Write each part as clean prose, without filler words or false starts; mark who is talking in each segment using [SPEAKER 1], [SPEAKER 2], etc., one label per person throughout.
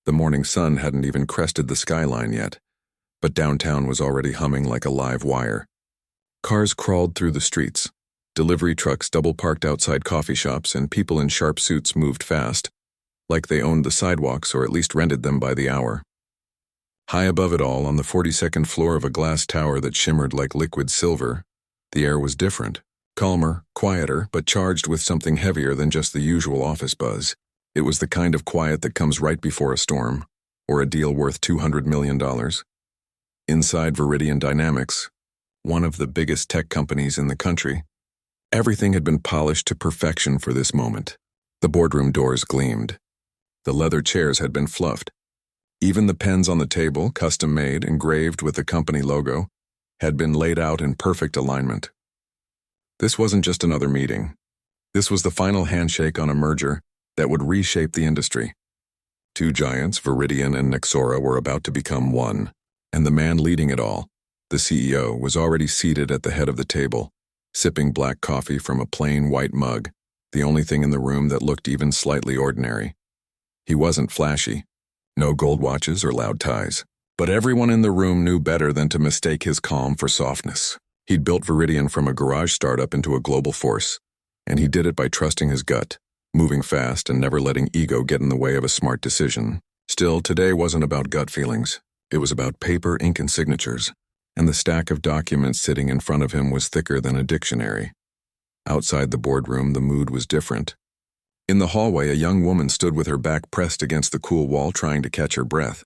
[SPEAKER 1] The morning sun hadn't even crested the skyline yet, but downtown was already humming like a live wire. Cars crawled through the streets. Delivery trucks double-parked outside coffee shops, and people in sharp suits moved fast, like they owned the sidewalks or at least rented them by the hour. High above it all, on the 42nd floor of a glass tower that shimmered like liquid silver, the air was different, calmer, quieter, but charged with something heavier than just the usual office buzz. It was the kind of quiet that comes right before a storm, or a deal worth $200 million. Inside Viridian Dynamics, one of the biggest tech companies in the country, everything had been polished to perfection for this moment. The boardroom doors gleamed. The leather chairs had been fluffed. Even the pens on the table, custom-made, engraved with the company logo, had been laid out in perfect alignment. This wasn't just another meeting. This was the final handshake on a merger that would reshape the industry. Two giants, Viridian and Nexora, were about to become one, and the man leading it all, the CEO, was already seated at the head of the table, sipping black coffee from a plain white mug, the only thing in the room that looked even slightly ordinary. He wasn't flashy, no gold watches or loud ties, but everyone in the room knew better than to mistake his calm for softness. He'd built Viridian from a garage startup into a global force, and he did it by trusting his gut, moving fast and never letting ego get in the way of a smart decision. Still, today wasn't about gut feelings. It was about paper, ink, and signatures, and the stack of documents sitting in front of him was thicker than a dictionary. Outside the boardroom, the mood was different. In the hallway, a young woman stood with her back pressed against the cool wall, trying to catch her breath.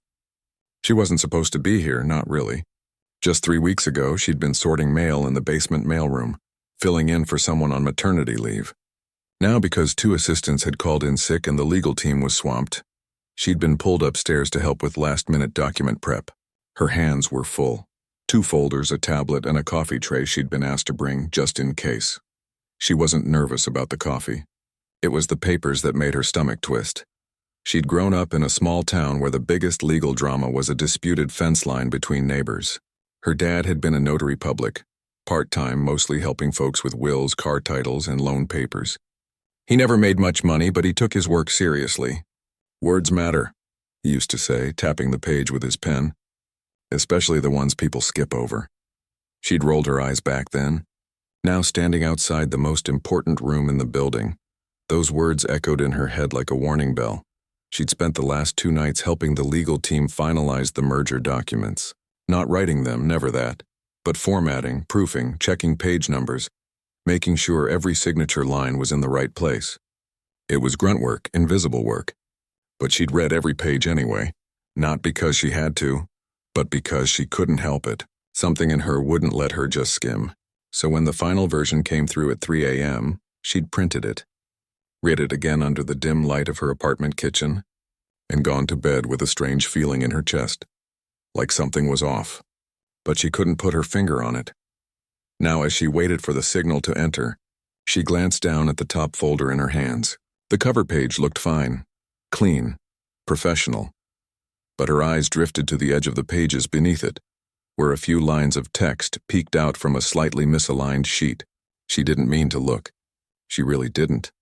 [SPEAKER 1] She wasn't supposed to be here, not really. Just 3 weeks ago, she'd been sorting mail in the basement mailroom, filling in for someone on maternity leave. Now, because 2 assistants had called in sick and the legal team was swamped, she'd been pulled upstairs to help with last-minute document prep. Her hands were full. 2 folders, a tablet, and a coffee tray she'd been asked to bring, just in case. She wasn't nervous about the coffee. It was the papers that made her stomach twist. She'd grown up in a small town where the biggest legal drama was a disputed fence line between neighbors. Her dad had been a notary public, part-time, mostly helping folks with wills, car titles, and loan papers. He never made much money, but he took his work seriously. "Words matter," he used to say, tapping the page with his pen. Especially the ones people skip over. She'd rolled her eyes back then. Now standing outside the most important room in the building, those words echoed in her head like a warning bell. She'd spent the last 2 nights helping the legal team finalize the merger documents. Not writing them, never that, but formatting, proofing, checking page numbers, making sure every signature line was in the right place. It was grunt work, invisible work. But she'd read every page anyway, not because she had to, but because she couldn't help it. Something in her wouldn't let her just skim. So when the final version came through at 3 a.m., she'd printed it, read it again under the dim light of her apartment kitchen, and gone to bed with a strange feeling in her chest, like something was off. But she couldn't put her finger on it. Now, as she waited for the signal to enter, she glanced down at the top folder in her hands. The cover page looked fine, clean, professional. But her eyes drifted to the edge of the pages beneath it, where a few lines of text peeked out from a slightly misaligned sheet. She didn't mean to look. She really didn't.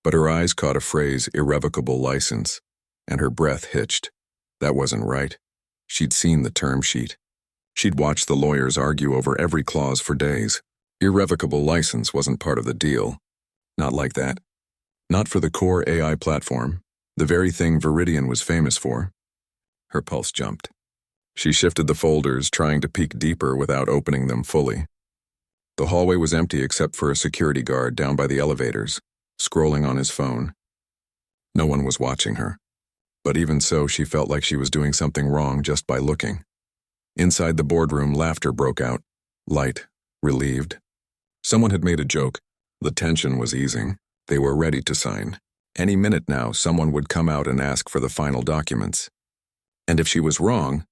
[SPEAKER 1] But her eyes caught a phrase, irrevocable license, and her breath hitched. That wasn't right. She'd seen the term sheet. She'd watched the lawyers argue over every clause for days. Irrevocable license wasn't part of the deal. Not like that. Not for the core AI platform, the very thing Viridian was famous for. Her pulse jumped. She shifted the folders, trying to peek deeper without opening them fully. The hallway was empty except for a security guard down by the elevators, scrolling on his phone. No one was watching her. But even so, she felt like she was doing something wrong just by looking. Inside the boardroom, laughter broke out, light, relieved. Someone had made a joke. The tension was easing. They were ready to sign. Any minute now, someone would come out and ask for the final documents. And if she was wrong,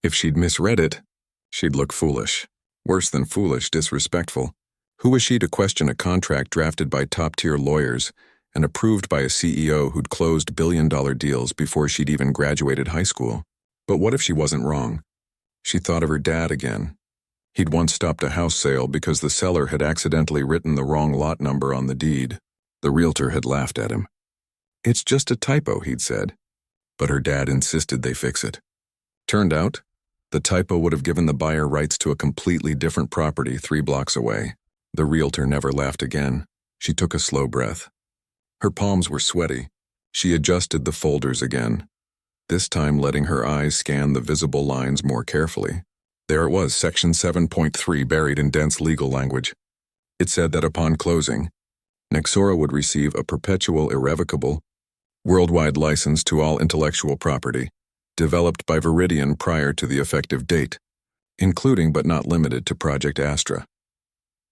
[SPEAKER 1] if she'd misread it, she'd look foolish. Worse than foolish, disrespectful. Who was she to question a contract drafted by top-tier lawyers and approved by a CEO who'd closed billion-dollar deals before she'd even graduated high school? But what if she wasn't wrong? She thought of her dad again. He'd once stopped a house sale because the seller had accidentally written the wrong lot number on the deed. The realtor had laughed at him. "It's just a typo," he'd said. but her dad insisted they fix it. Turned out, the typo would have given the buyer rights to a completely different property 3 blocks away. The realtor never laughed again. She took a slow breath. Her palms were sweaty. She adjusted the folders again, this time letting her eyes scan the visible lines more carefully. There it was, Section 7.3 buried in dense legal language. It said that upon closing, Nexora would receive a perpetual irrevocable, worldwide license to all intellectual property, developed by Viridian prior to the effective date, including but not limited to Project Astra.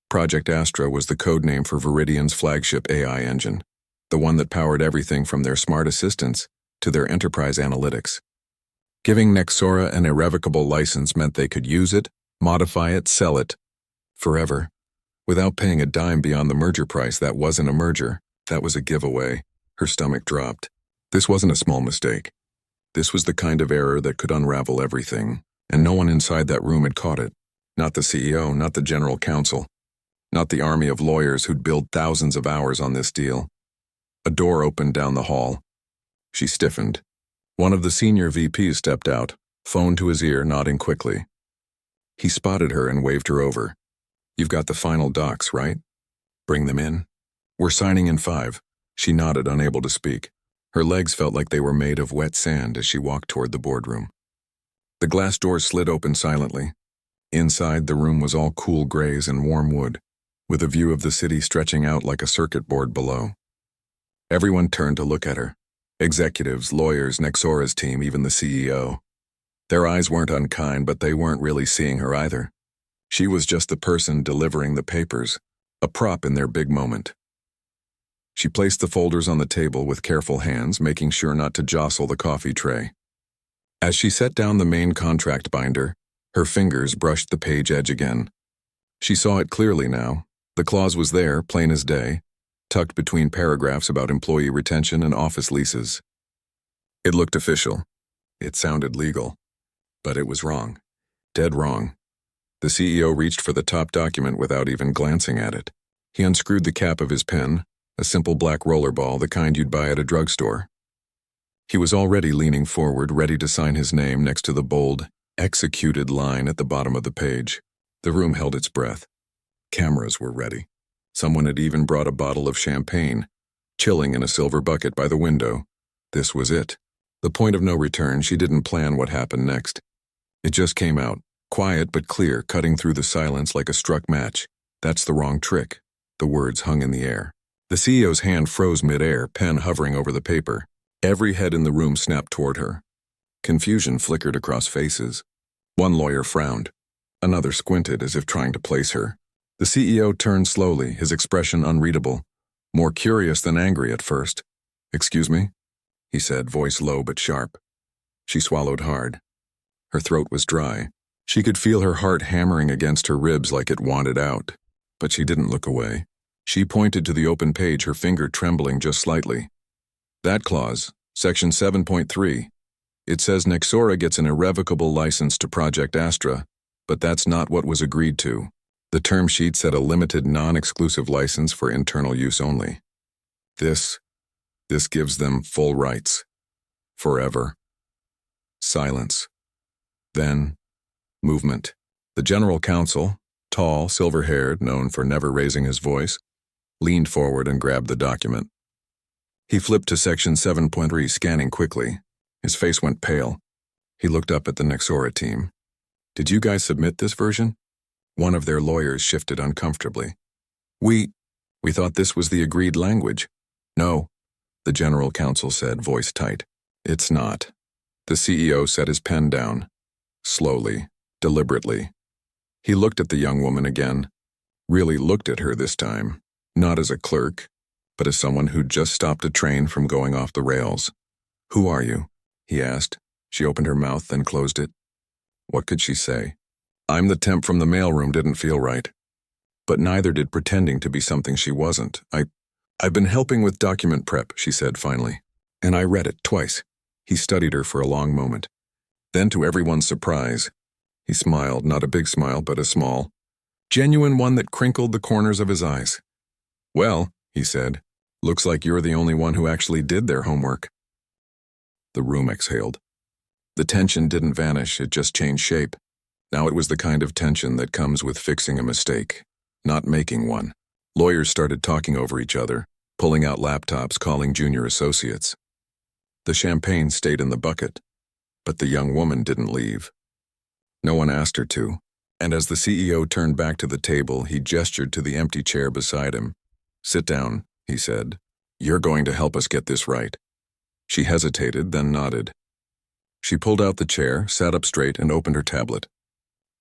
[SPEAKER 1] Project Astra was the code name for Viridian's flagship AI engine, the one that powered everything from their smart assistants to their enterprise analytics. Giving Nexora an irrevocable license meant they could use it, modify it, sell it, forever, without paying a dime beyond the merger price. That wasn't a merger, that was a giveaway. Her stomach dropped. This wasn't a small mistake. This was the kind of error that could unravel everything, and no one inside that room had caught it. Not the CEO, not the general counsel, not the army of lawyers who'd billed thousands of hours on this deal. A door opened down the hall. She stiffened. One of the senior VPs stepped out, phone to his ear, nodding quickly. He spotted her and waved her over. "You've got the final docs, right? Bring them in." "We're signing in 5. She nodded, unable to speak. Her legs felt like they were made of wet sand as she walked toward the boardroom. The glass doors slid open silently. Inside, the room was all cool grays and warm wood, with a view of the city stretching out like a circuit board below. Everyone turned to look at her. Executives, lawyers, Nexora's team, even the CEO. Their eyes weren't unkind, but they weren't really seeing her either. She was just the person delivering the papers, a prop in their big moment. She placed the folders on the table with careful hands, making sure not to jostle the coffee tray. As she set down the main contract binder, her fingers brushed the page edge again. She saw it clearly now. The clause was there, plain as day, tucked between paragraphs about employee retention and office leases. It looked official. It sounded legal. But it was wrong. Dead wrong. The CEO reached for the top document without even glancing at it. He unscrewed the cap of his pen, a simple black rollerball, the kind you'd buy at a drugstore. He was already leaning forward, ready to sign his name next to the bold, executed line at the bottom of the page. The room held its breath. Cameras were ready. Someone had even brought a bottle of champagne, chilling in a silver bucket by the window. This was it. The point of no return. She didn't plan what happened next. It just came out, quiet but clear, cutting through the silence like a struck match. "That's the wrong trick." The words hung in the air. The CEO's hand froze mid-air, pen hovering over the paper. Every head in the room snapped toward her. Confusion flickered across faces. One lawyer frowned. Another squinted as if trying to place her. The CEO turned slowly, his expression unreadable, more curious than angry at first. "Excuse me?" he said, voice low but sharp. She swallowed hard. Her throat was dry. She could feel her heart hammering against her ribs like it wanted out. But she didn't look away. She pointed to the open page, her finger trembling just slightly. "That clause, Section 7.3. It says Nexora gets an irrevocable license to Project Astra, but that's not what was agreed to. The term sheet said a limited non-exclusive license for internal use only. This gives them full rights. Forever." Silence. Then, movement. The general counsel, tall, silver-haired, known for never raising his voice, leaned forward and grabbed the document. He flipped to Section 7.3, scanning quickly. His face went pale. He looked up at the Nexora team. "Did you guys submit this version?" One of their lawyers shifted uncomfortably. We thought this was the agreed language." "No," the general counsel said, voice tight. "It's not." The CEO set his pen down. Slowly, deliberately. He looked at the young woman again. Really looked at her this time. Not as a clerk, but as someone who'd just stopped a train from going off the rails. "Who are you?" he asked. She opened her mouth, then closed it. What could she say? "I'm the temp from the mailroom," didn't feel right. But neither did pretending to be something she wasn't. I've been helping with document prep," she said finally. "And I read it twice." He studied her for a long moment. Then, to everyone's surprise, he smiled, not a big smile, but a small, genuine one that crinkled the corners of his eyes. "Well," he said, "looks like you're the only one who actually did their homework." The room exhaled. The tension didn't vanish, it just changed shape. Now it was the kind of tension that comes with fixing a mistake, not making one. Lawyers started talking over each other, pulling out laptops, calling junior associates. The champagne stayed in the bucket, but the young woman didn't leave. No one asked her to, and as the CEO turned back to the table, he gestured to the empty chair beside him. "Sit down," he said. "You're going to help us get this right." She hesitated, then nodded. She pulled out the chair, sat up straight, and opened her tablet.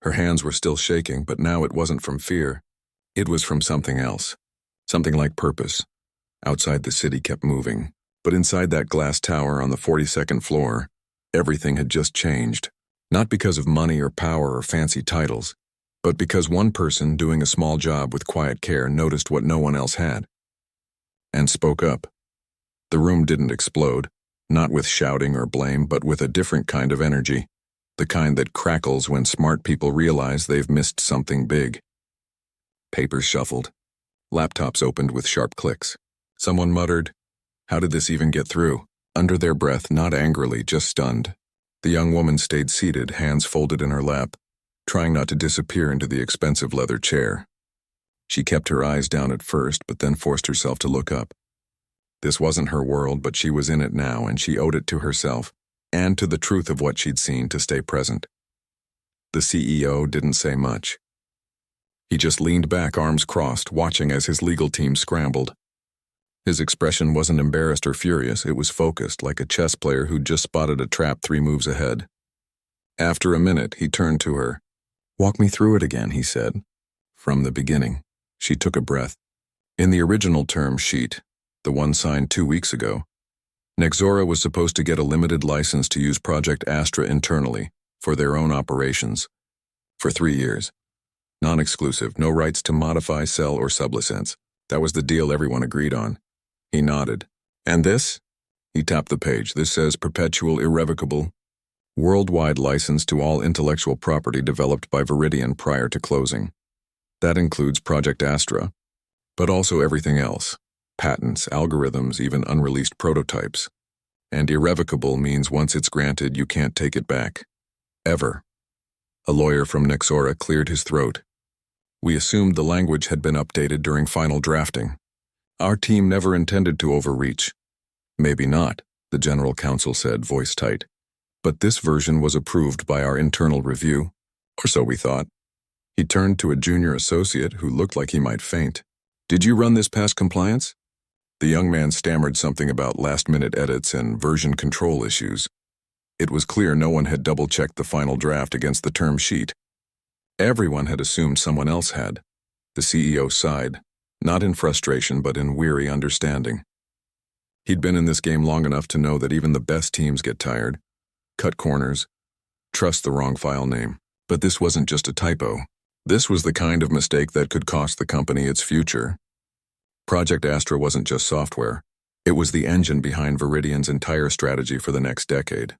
[SPEAKER 1] Her hands were still shaking, but now it wasn't from fear. It was from something else. Something like purpose. Outside the city kept moving, but inside that glass tower on the 42nd floor, everything had just changed. Not because of money or power or fancy titles, but because one person doing a small job with quiet care noticed what no one else had. And spoke up. The room didn't explode, not with shouting or blame, but with a different kind of energy. The kind that crackles when smart people realize they've missed something big. Papers shuffled. Laptops opened with sharp clicks. Someone muttered, "How did this even get through?" Under their breath, not angrily, just stunned. The young woman stayed seated, hands folded in her lap, trying not to disappear into the expensive leather chair. She kept her eyes down at first, but then forced herself to look up. This wasn't her world, but she was in it now, and she owed it to herself, and to the truth of what she'd seen, to stay present. The CEO didn't say much. He just leaned back, arms crossed, watching as his legal team scrambled. His expression wasn't embarrassed or furious, it was focused, like a chess player who'd just spotted a trap 3 moves ahead. After a minute, he turned to her. "Walk me through it again," he said. "From the beginning." She took a breath. In the original term sheet, the one signed 2 weeks ago, Nexora was supposed to get a limited license to use Project Astra internally, for their own operations, for 3 years. Non-exclusive, no rights to modify, sell, or sublicense. That was the deal everyone agreed on. He nodded. "And this?" He tapped the page. "This says perpetual, irrevocable, worldwide license to all intellectual property developed by Viridian prior to closing. That includes Project Astra, but also everything else. Patents, algorithms, even unreleased prototypes. And irrevocable means once it's granted, you can't take it back. Ever." A lawyer from Nexora cleared his throat. "We assumed the language had been updated during final drafting. Our team never intended to overreach." "Maybe not," the general counsel said, voice tight. "But this version was approved by our internal review, or so we thought." He turned to a junior associate who looked like he might faint. "Did you run this past compliance?" The young man stammered something about last-minute edits and version control issues. It was clear no one had double-checked the final draft against the term sheet. Everyone had assumed someone else had. The CEO sighed, not in frustration but in weary understanding. He'd been in this game long enough to know that even the best teams get tired, cut corners, trust the wrong file name. But this wasn't just a typo. This was the kind of mistake that could cost the company its future. Project Astra wasn't just software. It was the engine behind Viridian's entire strategy for the next decade.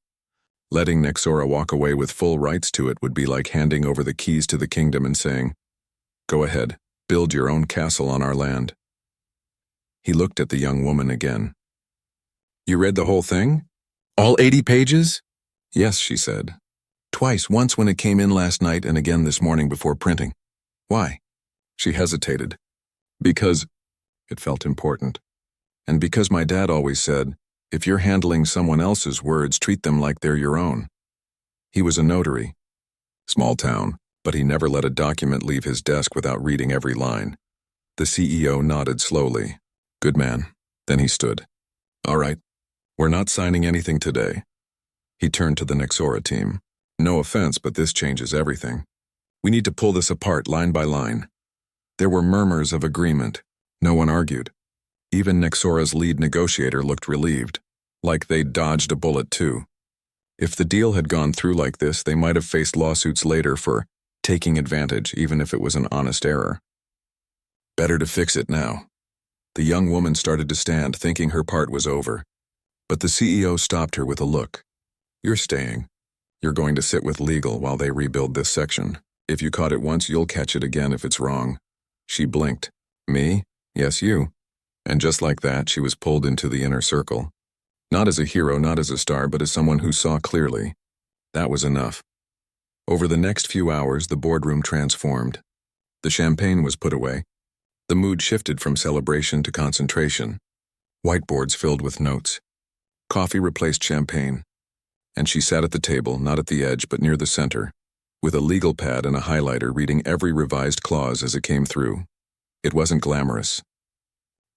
[SPEAKER 1] Letting Nexora walk away with full rights to it would be like handing over the keys to the kingdom and saying, "Go ahead, build your own castle on our land." He looked at the young woman again. "You read the whole thing? All 80 pages?" "Yes," she said. "Twice, once when it came in last night and again this morning before printing." "Why?" She hesitated. "Because..." It felt important. "And because my dad always said, if you're handling someone else's words, treat them like they're your own." He was a notary. Small town, but he never let a document leave his desk without reading every line. The CEO nodded slowly. "Good man." Then he stood. "All right. We're not signing anything today." He turned to the Nexora team. "No offense, but this changes everything. We need to pull this apart line by line." There were murmurs of agreement. No one argued. Even Nexora's lead negotiator looked relieved, like they'd dodged a bullet too. If the deal had gone through like this, they might have faced lawsuits later for taking advantage, even if it was an honest error. Better to fix it now. The young woman started to stand, thinking her part was over. But the CEO stopped her with a look. "You're staying. You're going to sit with legal while they rebuild this section. If you caught it once, you'll catch it again if it's wrong." She blinked. "Me? Yes, you." And just like that, she was pulled into the inner circle. Not as a hero, not as a star, but as someone who saw clearly. That was enough. Over the next few hours, the boardroom transformed. The champagne was put away. The mood shifted from celebration to concentration. Whiteboards filled with notes. Coffee replaced champagne. And she sat at the table, not at the edge, but near the center, with a legal pad and a highlighter, reading every revised clause as it came through. It wasn't glamorous.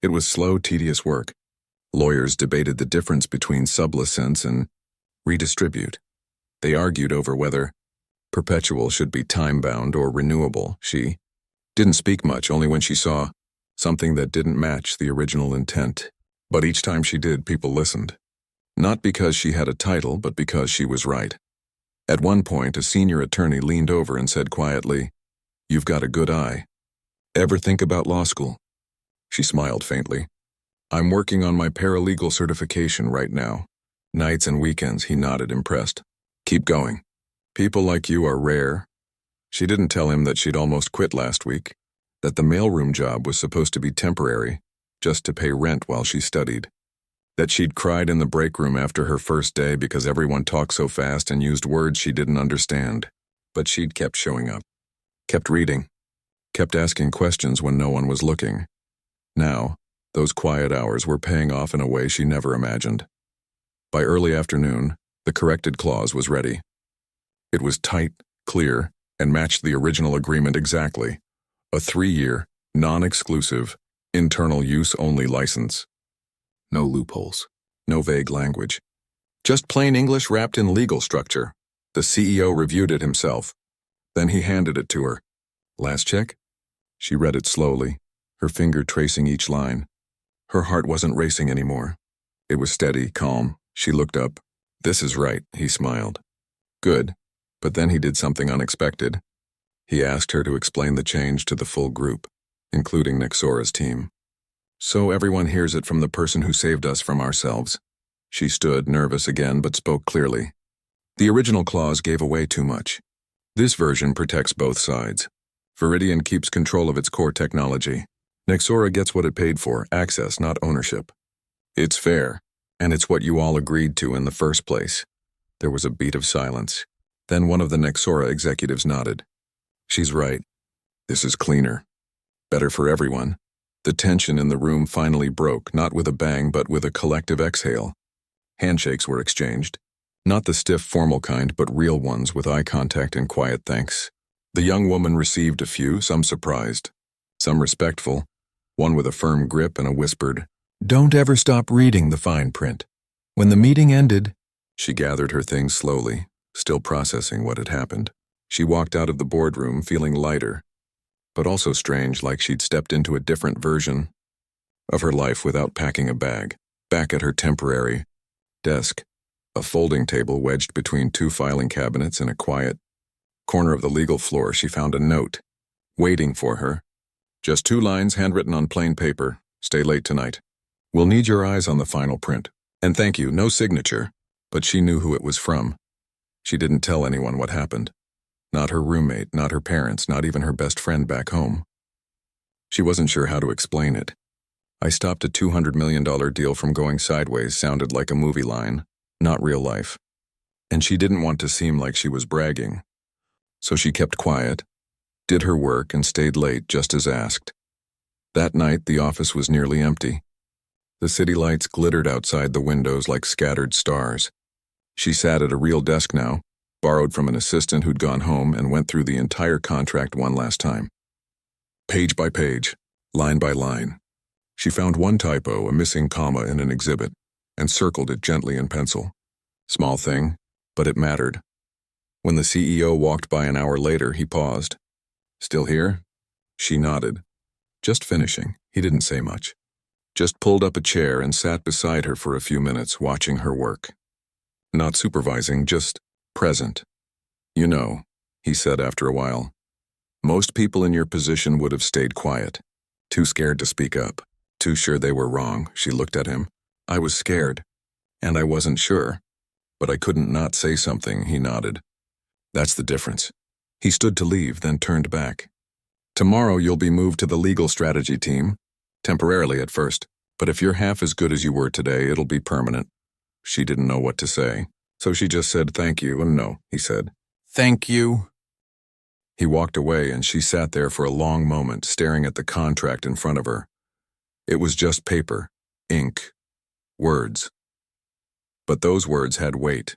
[SPEAKER 1] It was slow, tedious work. Lawyers debated the difference between sublicense and redistribute. They argued over whether perpetual should be time-bound or renewable. She didn't speak much, only when she saw something that didn't match the original intent. But each time she did, people listened. Not because she had a title, but because she was right. At one point, a senior attorney leaned over and said quietly, "You've got a good eye. Ever think about law school?" She smiled faintly. "I'm working on my paralegal certification right now. Nights and weekends," he nodded, impressed. "Keep going. People like you are rare." She didn't tell him that she'd almost quit last week, that the mailroom job was supposed to be temporary, just to pay rent while she studied, that she'd cried in the break room after her first day because everyone talked so fast and used words she didn't understand. But she'd kept showing up, kept reading, kept asking questions when no one was looking. Now, those quiet hours were paying off in a way she never imagined. By early afternoon, the corrected clause was ready. It was tight, clear, and matched the original agreement exactly. A 3-year, non-exclusive, internal use-only license. No loopholes, no vague language. Just plain English wrapped in legal structure. The CEO reviewed it himself. Then he handed it to her. "Last check?" She read it slowly, her finger tracing each line. Her heart wasn't racing anymore. It was steady, calm. She looked up. "This is right," he smiled. "Good." But then he did something unexpected. He asked her to explain the change to the full group, including Nexora's team. "So everyone hears it from the person who saved us from ourselves." She stood, nervous again, but spoke clearly. "The original clause gave away too much. This version protects both sides. Viridian keeps control of its core technology. Nexora gets what it paid for, access, not ownership. It's fair, and it's what you all agreed to in the first place." There was a beat of silence. Then one of the Nexora executives nodded. "She's right. This is cleaner. Better for everyone." The tension in the room finally broke, not with a bang, but with a collective exhale. Handshakes were exchanged. Not the stiff, formal kind, but real ones with eye contact and quiet thanks. The young woman received a few, some surprised, some respectful, one with a firm grip and a whispered, "Don't ever stop reading the fine print." When the meeting ended, she gathered her things slowly, still processing what had happened. She walked out of the boardroom feeling lighter, but also strange, like she'd stepped into a different version of her life without packing a bag. Back at her temporary desk, a folding table wedged between 2 filing cabinets in a quiet corner of the legal floor, she found a note waiting for her. Just 2 lines handwritten on plain paper. "Stay late tonight. We'll need your eyes on the final print. And thank you." No signature, but she knew who it was from. She didn't tell anyone what happened. Not her roommate, not her parents, not even her best friend back home. She wasn't sure how to explain it. "I stopped a $200 million deal from going sideways" sounded like a movie line, not real life. And she didn't want to seem like she was bragging. So she kept quiet, did her work, and stayed late just as asked. That night, the office was nearly empty. The city lights glittered outside the windows like scattered stars. She sat at a real desk now, borrowed from an assistant who'd gone home, and went through the entire contract one last time. Page by page, line by line. She found one typo, a missing comma in an exhibit, and circled it gently in pencil. Small thing, but it mattered. When the CEO walked by an hour later, he paused. "Still here?" She nodded. "Just finishing." He didn't say much. Just pulled up a chair and sat beside her for a few minutes, watching her work. Not supervising, just present. "You know," he said after a while, "most people in your position would have stayed quiet. Too scared to speak up. Too sure they were wrong." She looked at him. "I was scared. And I wasn't sure. But I couldn't not say something." He nodded. "That's the difference." He stood to leave, then turned back. "Tomorrow you'll be moved to the legal strategy team. Temporarily at first. But if you're half as good as you were today, it'll be permanent. She didn't know what to say, so she just said thank you and no, he said. Thank you. He walked away and she sat there for a long moment staring at the contract in front of her. It was just paper, ink, words. But those words had weight.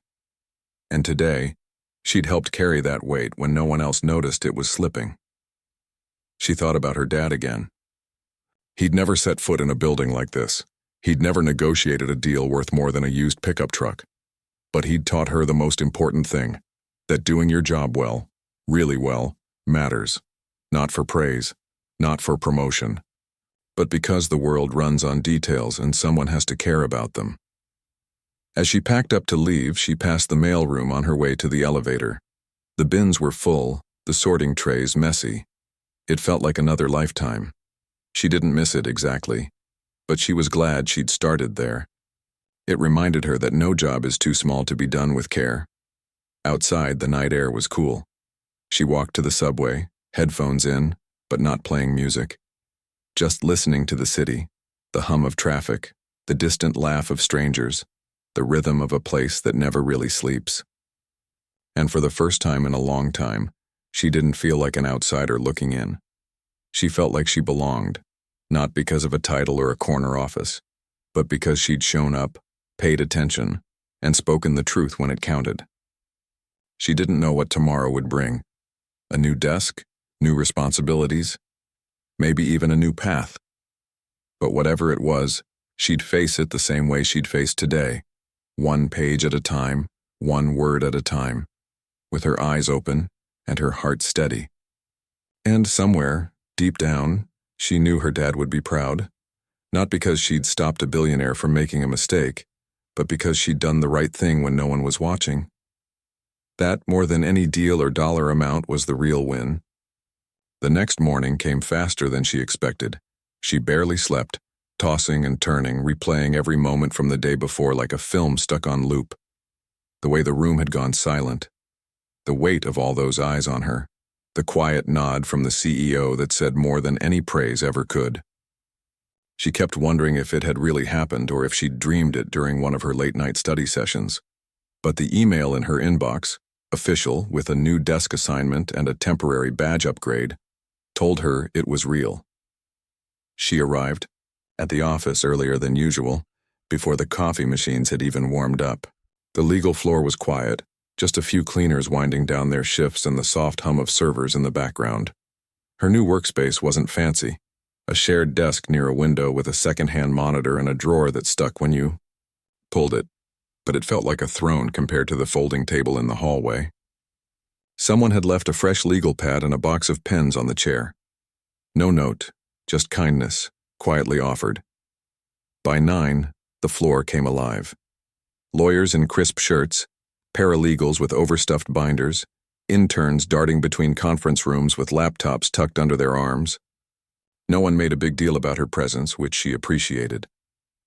[SPEAKER 1] And today, she'd helped carry that weight when no one else noticed it was slipping. She thought about her dad again. He'd never set foot in a building like this. He'd never negotiated a deal worth more than a used pickup truck. But he'd taught her the most important thing, that doing your job well, really well, matters. Not for praise, not for promotion, but because the world runs on details and someone has to care about them. As she packed up to leave, she passed the mail room on her way to the elevator. The bins were full, the sorting trays messy. It felt like another lifetime. She didn't miss it exactly, but she was glad she'd started there. It reminded her that no job is too small to be done with care. Outside, the night air was cool. She walked to the subway, headphones in, but not playing music. Just listening to the city, the hum of traffic, the distant laugh of strangers, the rhythm of a place that never really sleeps. And for the first time in a long time, she didn't feel like an outsider looking in. She felt like she belonged, not because of a title or a corner office, but because she'd shown up, paid attention, and spoken the truth when it counted. She didn't know what tomorrow would bring. A new desk, new responsibilities, maybe even a new path. But whatever it was, she'd face it the same way she'd faced today, one page at a time, one word at a time, with her eyes open and her heart steady. And somewhere, deep down, she knew her dad would be proud, not because she'd stopped a billionaire from making a mistake, but because she'd done the right thing when no one was watching. That, more than any deal or dollar amount, was the real win. The next morning came faster than she expected. She barely slept, tossing and turning, replaying every moment from the day before like a film stuck on loop. The way the room had gone silent, the weight of all those eyes on her, the quiet nod from the CEO that said more than any praise ever could. She kept wondering if it had really happened or if she'd dreamed it during one of her late-night study sessions. But the email in her inbox, official with a new desk assignment and a temporary badge upgrade, told her it was real. She arrived at the office earlier than usual, before the coffee machines had even warmed up. The legal floor was quiet, just a few cleaners winding down their shifts and the soft hum of servers in the background. Her new workspace wasn't fancy, a shared desk near a window with a second-hand monitor and a drawer that stuck when you pulled it, but it felt like a throne compared to the folding table in the hallway. Someone had left a fresh legal pad and a box of pens on the chair. No note, just kindness, quietly offered. By 9, the floor came alive. Lawyers in crisp shirts, paralegals with overstuffed binders, interns darting between conference rooms with laptops tucked under their arms. No one made a big deal about her presence, which she appreciated.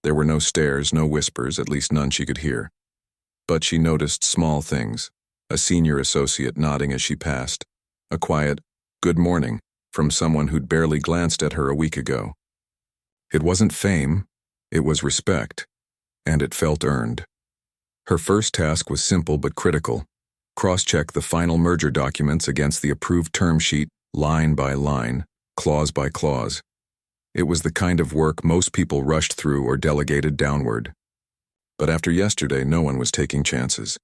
[SPEAKER 1] There were no stares, no whispers, at least none she could hear. But she noticed small things, a senior associate nodding as she passed, a quiet, "Good morning," from someone who'd barely glanced at her a week ago. It wasn't fame, it was respect, and it felt earned. Her first task was simple but critical. Cross-check the final merger documents against the approved term sheet, line by line, clause by clause. It was the kind of work most people rushed through or delegated downward. But after yesterday, no one was taking chances.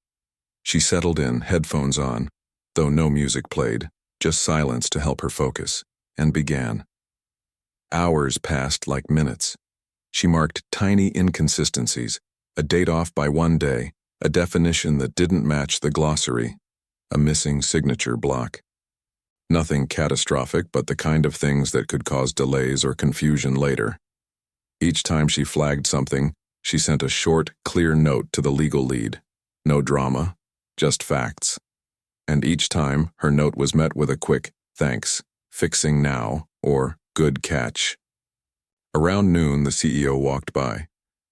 [SPEAKER 1] She settled in, headphones on, though no music played, just silence to help her focus, and began. Hours passed like minutes. She marked tiny inconsistencies, a date off by one day, a definition that didn't match the glossary, a missing signature block. Nothing catastrophic, but the kind of things that could cause delays or confusion later. Each time she flagged something, she sent a short, clear note to the legal lead. No drama, just facts. And each time, her note was met with a quick, "Thanks, fixing now," or "Good catch." Around noon, the CEO walked by.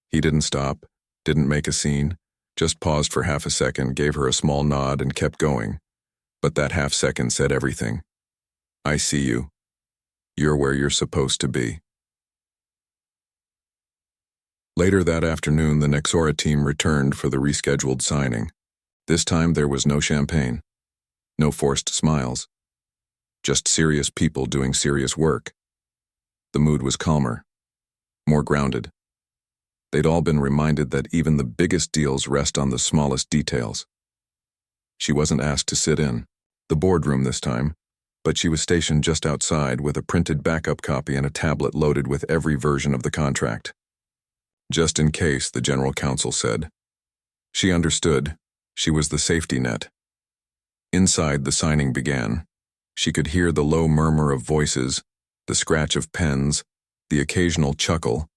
[SPEAKER 1] He didn't stop, didn't make a scene, just paused for half a second, gave her a small nod, and kept going. But that half second said everything. "I see you. You're where you're supposed to be." Later that afternoon, the Nexora team returned for the rescheduled signing. This time there was no champagne, no forced smiles, just serious people doing serious work. The mood was calmer, more grounded. They'd all been reminded that even the biggest deals rest on the smallest details. She wasn't asked to sit in the boardroom this time, but she was stationed just outside with a printed backup copy and a tablet loaded with every version of the contract. Just in case, the general counsel said. She understood. She was the safety net. Inside, the signing began. She could hear the low murmur of voices, the scratch of pens, the occasional chuckle.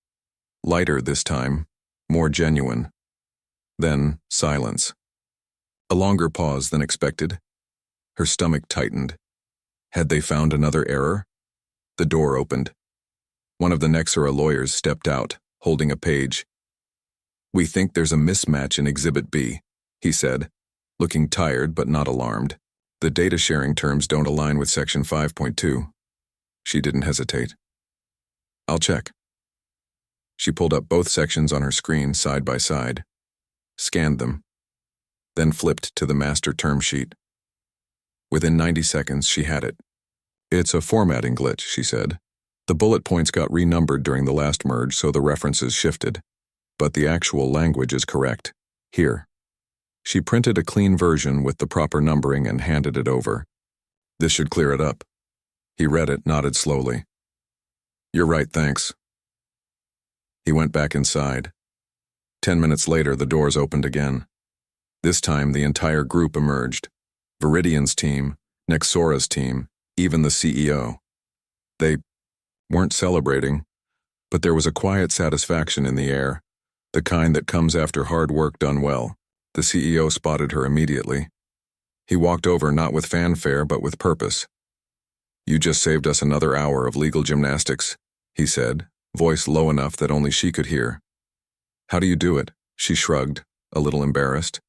[SPEAKER 1] Lighter this time, more genuine. Then, silence. A longer pause than expected. Her stomach tightened. Had they found another error? The door opened. One of the Nexora lawyers stepped out, holding a page. "We think there's a mismatch in Exhibit B," he said, looking tired but not alarmed. "The data sharing terms don't align with Section 5.2. She didn't hesitate. "I'll check." She pulled up both sections on her screen side by side, scanned them, then flipped to the master term sheet. Within 90 seconds, she had it. "It's a formatting glitch," she said. "The bullet points got renumbered during the last merge, so the references shifted. But the actual language is correct. Here." She printed a clean version with the proper numbering and handed it over. "This should clear it up." He read it, nodded slowly. "You're right, thanks." He went back inside. 10 minutes later, the doors opened again. This time, the entire group emerged. Viridian's team, Nexora's team, even the CEO. They weren't celebrating, but there was a quiet satisfaction in the air, the kind that comes after hard work done well. The CEO spotted her immediately. He walked over not with fanfare but with purpose. "You just saved us another hour of legal gymnastics," he said, voice low enough that only she could hear. "How do you do it?" She shrugged, a little embarrassed.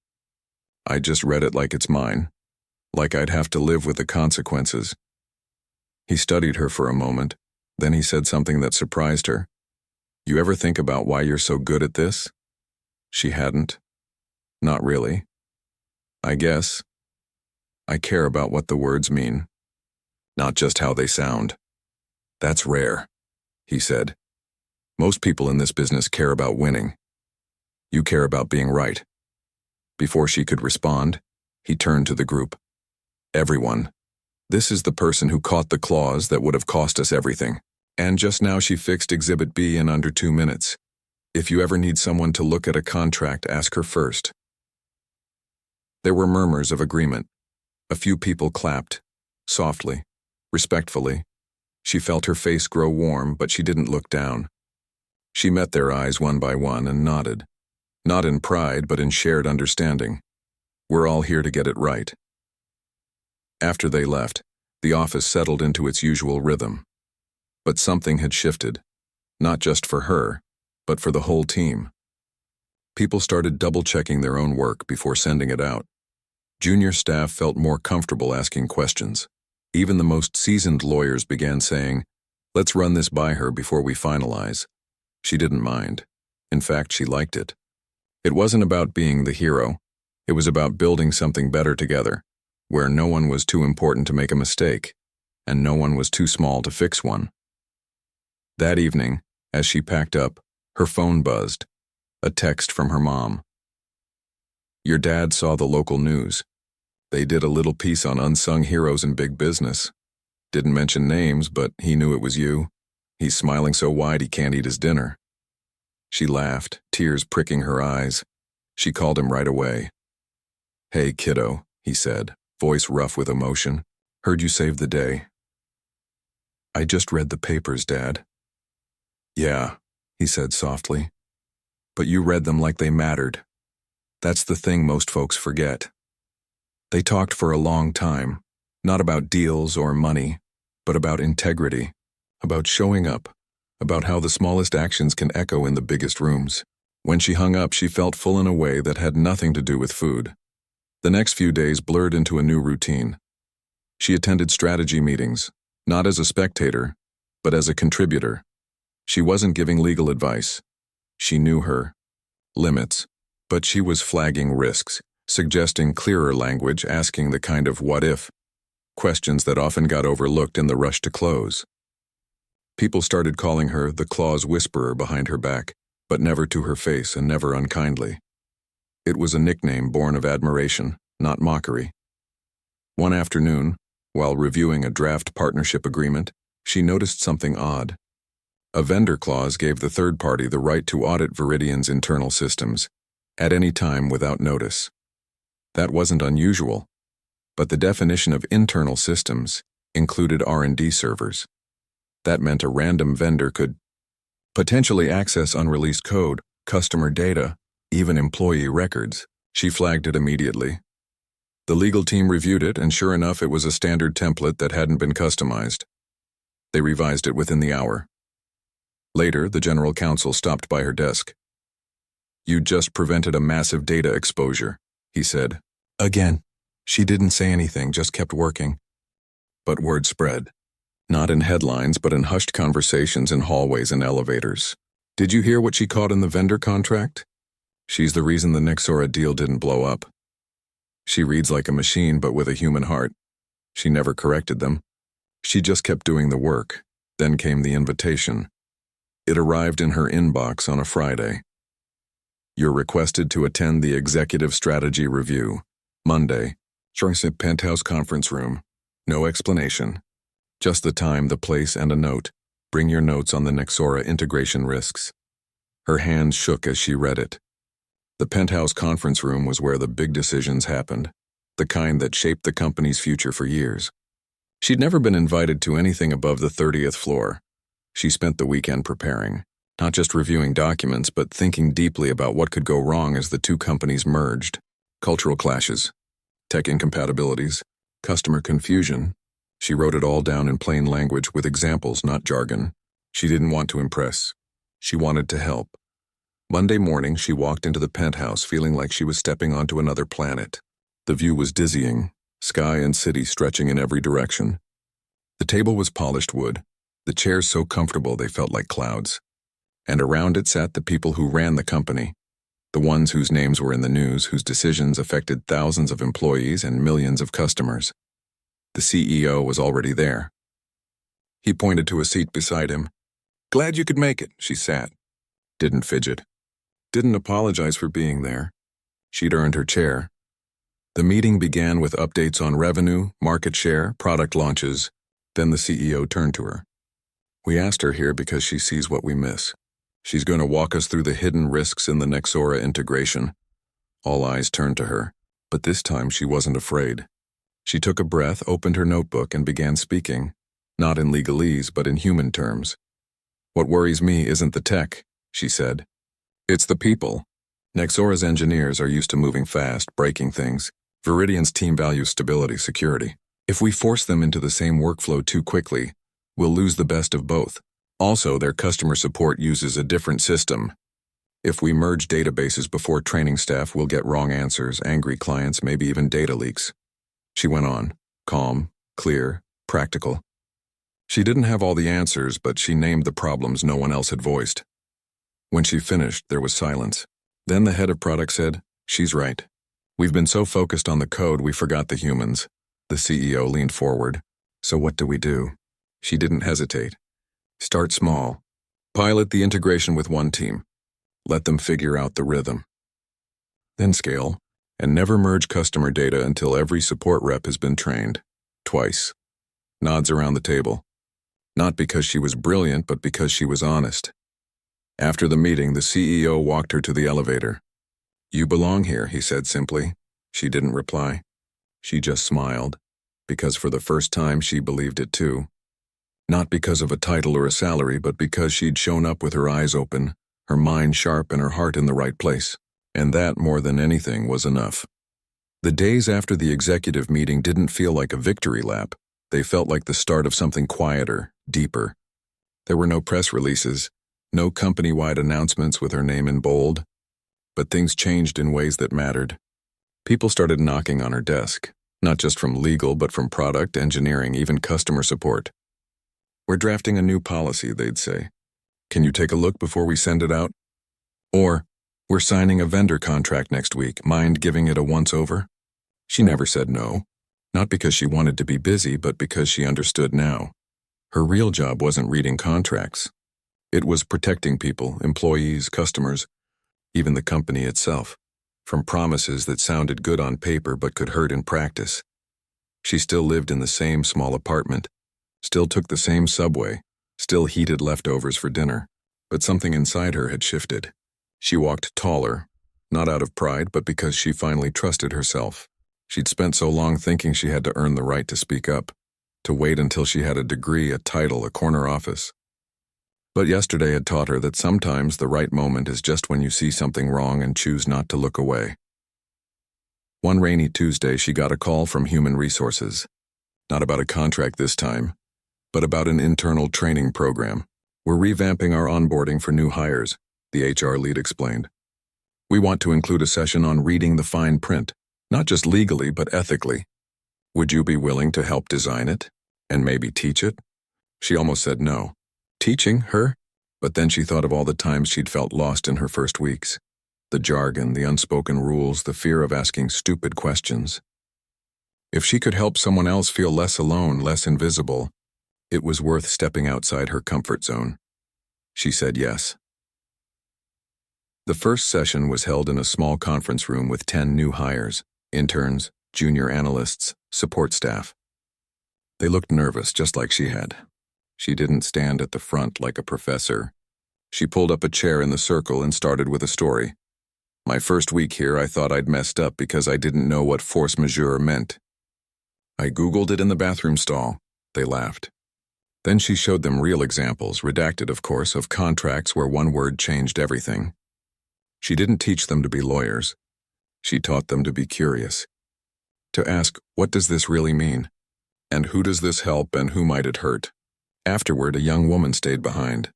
[SPEAKER 1] "I just read it like it's mine, like I'd have to live with the consequences." He studied her for a moment, then he said something that surprised her. "You ever think about why you're so good at this?" She hadn't. "Not really. I guess. I care about what the words mean, not just how they sound." "That's rare," he said. "Most people in this business care about winning. You care about being right." Before she could respond, he turned to the group. "Everyone, this is the person who caught the clause that would have cost us everything. And just now she fixed Exhibit B in under 2 minutes. If you ever need someone to look at a contract, ask her first." There were murmurs of agreement. A few people clapped, softly, respectfully. She felt her face grow warm, but she didn't look down. She met their eyes one by one and nodded. Not in pride, but in shared understanding. We're all here to get it right. After they left, the office settled into its usual rhythm. But something had shifted, not just for her, but for the whole team. People started double-checking their own work before sending it out. Junior staff felt more comfortable asking questions. Even the most seasoned lawyers began saying, "Let's run this by her before we finalize." She didn't mind. In fact, she liked it. It wasn't about being the hero. It was about building something better together, where no one was too important to make a mistake, and no one was too small to fix one. That evening, as she packed up, her phone buzzed. A text from her mom. "Your dad saw the local news. They did a little piece on unsung heroes in big business. Didn't mention names, but he knew it was you. He's smiling so wide he can't eat his dinner." She laughed, tears pricking her eyes. She called him right away. "Hey, kiddo," he said, voice rough with emotion. "Heard you saved the day." "I just read the papers, Dad." "Yeah," he said softly. "But you read them like they mattered. That's the thing most folks forget. They talked for a long time, not about deals or money, but about integrity, about showing up, about how the smallest actions can echo in the biggest rooms." When she hung up, she felt full in a way that had nothing to do with food. The next few days blurred into a new routine. She attended strategy meetings, not as a spectator, but as a contributor. She wasn't giving legal advice. She knew her limits, but she was flagging risks, suggesting clearer language, asking the kind of what-if questions that often got overlooked in the rush to close. People started calling her the clause whisperer behind her back, but never to her face and never unkindly. It was a nickname born of admiration, not mockery. One afternoon, while reviewing a draft partnership agreement, she noticed something odd. A vendor clause gave the third party the right to audit Viridian's internal systems, at any time without notice. That wasn't unusual, but the definition of internal systems included R&D servers. That meant a random vendor could potentially access unreleased code, customer data, even employee records. She flagged it immediately. The legal team reviewed it, and sure enough, it was a standard template that hadn't been customized. They revised it within the hour. Later, the general counsel stopped by her desk. "You just prevented a massive data exposure," he said. Again, she didn't say anything, just kept working. But word spread. Not in headlines, but in hushed conversations in hallways and elevators. "Did you hear what she caught in the vendor contract? She's the reason the Nexora deal didn't blow up. She reads like a machine, but with a human heart. She never corrected them. She just kept doing the work." Then came the invitation. It arrived in her inbox on a Friday. "You're requested to attend the Executive Strategy Review, Monday, Joint Penthouse Conference Room. No explanation. Just the time, the place, and a note. Bring your notes on the Nexora integration risks." Her hands shook as she read it. The Penthouse Conference Room was where the big decisions happened, the kind that shaped the company's future for years. She'd never been invited to anything above the 30th floor. She spent the weekend preparing, not just reviewing documents, but thinking deeply about what could go wrong as the two companies merged. Cultural clashes, tech incompatibilities, customer confusion. She wrote it all down in plain language with examples, not jargon. She didn't want to impress. She wanted to help. Monday morning, she walked into the penthouse feeling like she was stepping onto another planet. The view was dizzying, sky and city stretching in every direction. The table was polished wood, the chairs so comfortable they felt like clouds. And around it sat the people who ran the company, the ones whose names were in the news, whose decisions affected thousands of employees and millions of customers. The CEO was already there. He pointed to a seat beside him. "Glad you could make it," she sat. Didn't fidget. Didn't apologize for being there. She'd earned her chair. The meeting began with updates on revenue, market share, product launches. Then the CEO turned to her. "We asked her here because she sees what we miss. She's going to walk us through the hidden risks in the Nexora integration." All eyes turned to her, but this time she wasn't afraid. She took a breath, opened her notebook, and began speaking, not in legalese, but in human terms. "What worries me isn't the tech," she said. "It's the people. Nexora's engineers are used to moving fast, breaking things. Viridian's team values stability, security. If we force them into the same workflow too quickly, we'll lose the best of both. Also, their customer support uses a different system. If we merge databases before training staff, we'll get wrong answers, angry clients, maybe even data leaks." She went on, calm, clear, practical. She didn't have all the answers, but she named the problems no one else had voiced. When she finished, there was silence. Then the head of product said, "She's right. We've been so focused on the code we forgot the humans." The CEO leaned forward. "So what do we do?" She didn't hesitate. "Start small. Pilot the integration with one team. Let them figure out the rhythm. Then scale, and never merge customer data until every support rep has been trained. Twice." Nods around the table. Not because she was brilliant, but because she was honest. After the meeting, the CEO walked her to the elevator. "You belong here," he said simply. She didn't reply. She just smiled, because for the first time she believed it too. Not because of a title or a salary, but because she'd shown up with her eyes open, her mind sharp, and her heart in the right place. And that, more than anything, was enough. The days after the executive meeting didn't feel like a victory lap. They felt like the start of something quieter, deeper. There were no press releases, no company-wide announcements with her name in bold. But things changed in ways that mattered. People started knocking on her desk, not just from legal, but from product, engineering, even customer support. "We're drafting a new policy," they'd say. "Can you take a look before we send it out?" Or, "We're signing a vendor contract next week. Mind giving it a once-over?" She never said no. Not because she wanted to be busy, but because she understood now. Her real job wasn't reading contracts. It was protecting people, employees, customers, even the company itself, from promises that sounded good on paper but could hurt in practice. She still lived in the same small apartment, still took the same subway, still heated leftovers for dinner, but something inside her had shifted. She walked taller, not out of pride, but because she finally trusted herself. She'd spent so long thinking she had to earn the right to speak up, to wait until she had a degree, a title, a corner office. But yesterday had taught her that sometimes the right moment is just when you see something wrong and choose not to look away. One rainy Tuesday, she got a call from Human Resources. Not about a contract this time, but about an internal training program. "We're revamping our onboarding for new hires," the HR lead explained. "We want to include a session on reading the fine print, not just legally, but ethically. Would you be willing to help design it? And maybe teach it?" She almost said no. Teaching her? But then she thought of all the times she'd felt lost in her first weeks. The jargon, the unspoken rules, the fear of asking stupid questions. If she could help someone else feel less alone, less invisible, it was worth stepping outside her comfort zone. She said yes. The first session was held in a small conference room with 10 new hires, interns, junior analysts, support staff. They looked nervous, just like she had. She didn't stand at the front like a professor. She pulled up a chair in the circle and started with a story. "My first week here, I thought I'd messed up because I didn't know what force majeure meant. I Googled it in the bathroom stall." They laughed. Then she showed them real examples, redacted of course, of contracts where one word changed everything. She didn't teach them to be lawyers. She taught them to be curious. To ask, what does this really mean? And who does this help and who might it hurt? Afterward, a young woman stayed behind.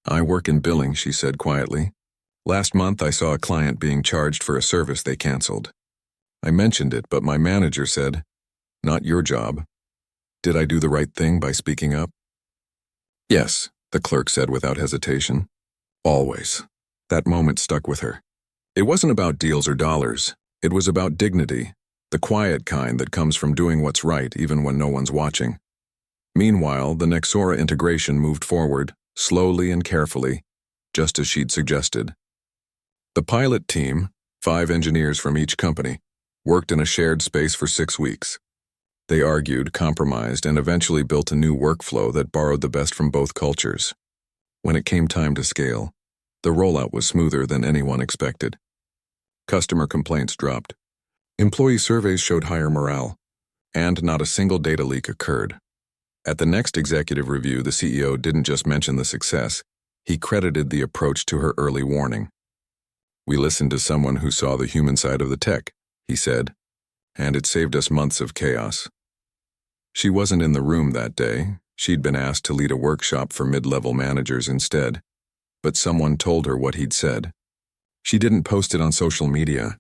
[SPEAKER 1] "I work in billing," she said quietly. "Last month I saw a client being charged for a service they canceled. I mentioned it, but my manager said, 'Not your job.' Did I do the right thing by speaking up?" "Yes," the clerk said without hesitation. "Always." That moment stuck with her. It wasn't about deals or dollars. It was about dignity, the quiet kind that comes from doing what's right even when no one's watching. Meanwhile, the Nexora integration moved forward, slowly and carefully, just as she'd suggested. The pilot team, 5 engineers from each company, worked in a shared space for 6 weeks. They argued, compromised, and eventually built a new workflow that borrowed the best from both cultures. When it came time to scale, the rollout was smoother than anyone expected. Customer complaints dropped. Employee surveys showed higher morale, and not a single data leak occurred. At the next executive review, the CEO didn't just mention the success, he credited the approach to her early warning. "We listened to someone who saw the human side of the tech," he said, "and it saved us months of chaos." She wasn't in the room that day. She'd been asked to lead a workshop for mid-level managers instead, but someone told her what he'd said. She didn't post it on social media,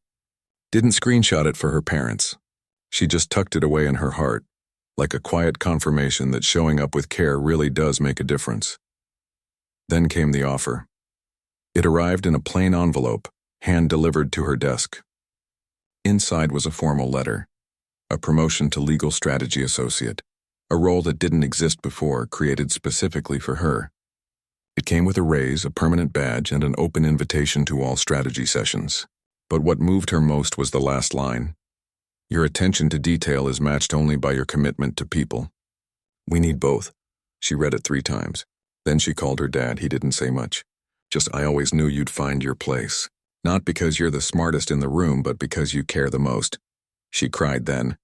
[SPEAKER 1] didn't screenshot it for her parents. She just tucked it away in her heart, like a quiet confirmation that showing up with care really does make a difference. Then came the offer. It arrived in a plain envelope, hand-delivered to her desk. Inside was a formal letter, a promotion to legal strategy associate, a role that didn't exist before, created specifically for her. It came with a raise, a permanent badge, and an open invitation to all strategy sessions. But what moved her most was the last line. "Your attention to detail is matched only by your commitment to people." "We need both." She read it 3 times. Then she called her dad. He didn't say much. Just, "I always knew you'd find your place. Not because you're the smartest in the room, but because you care the most." She cried then.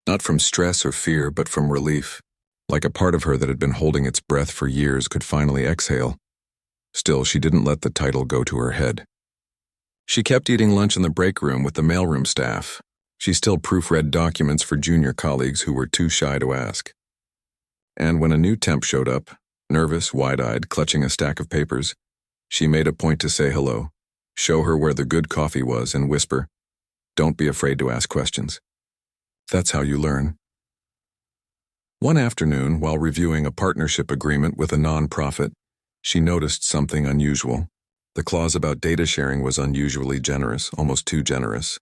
[SPEAKER 1] Not from stress or fear, but from relief. Like a part of her that had been holding its breath for years could finally exhale. Still, she didn't let the title go to her head. She kept eating lunch in the break room with the mailroom staff. She still proofread documents for junior colleagues who were too shy to ask. And when a new temp showed up, nervous, wide-eyed, clutching a stack of papers, she made a point to say hello, show her where the good coffee was, and whisper, "Don't be afraid to ask questions. That's how you learn." One afternoon, while reviewing a partnership agreement with a nonprofit, she noticed something unusual. The clause about data sharing was unusually generous, almost too generous.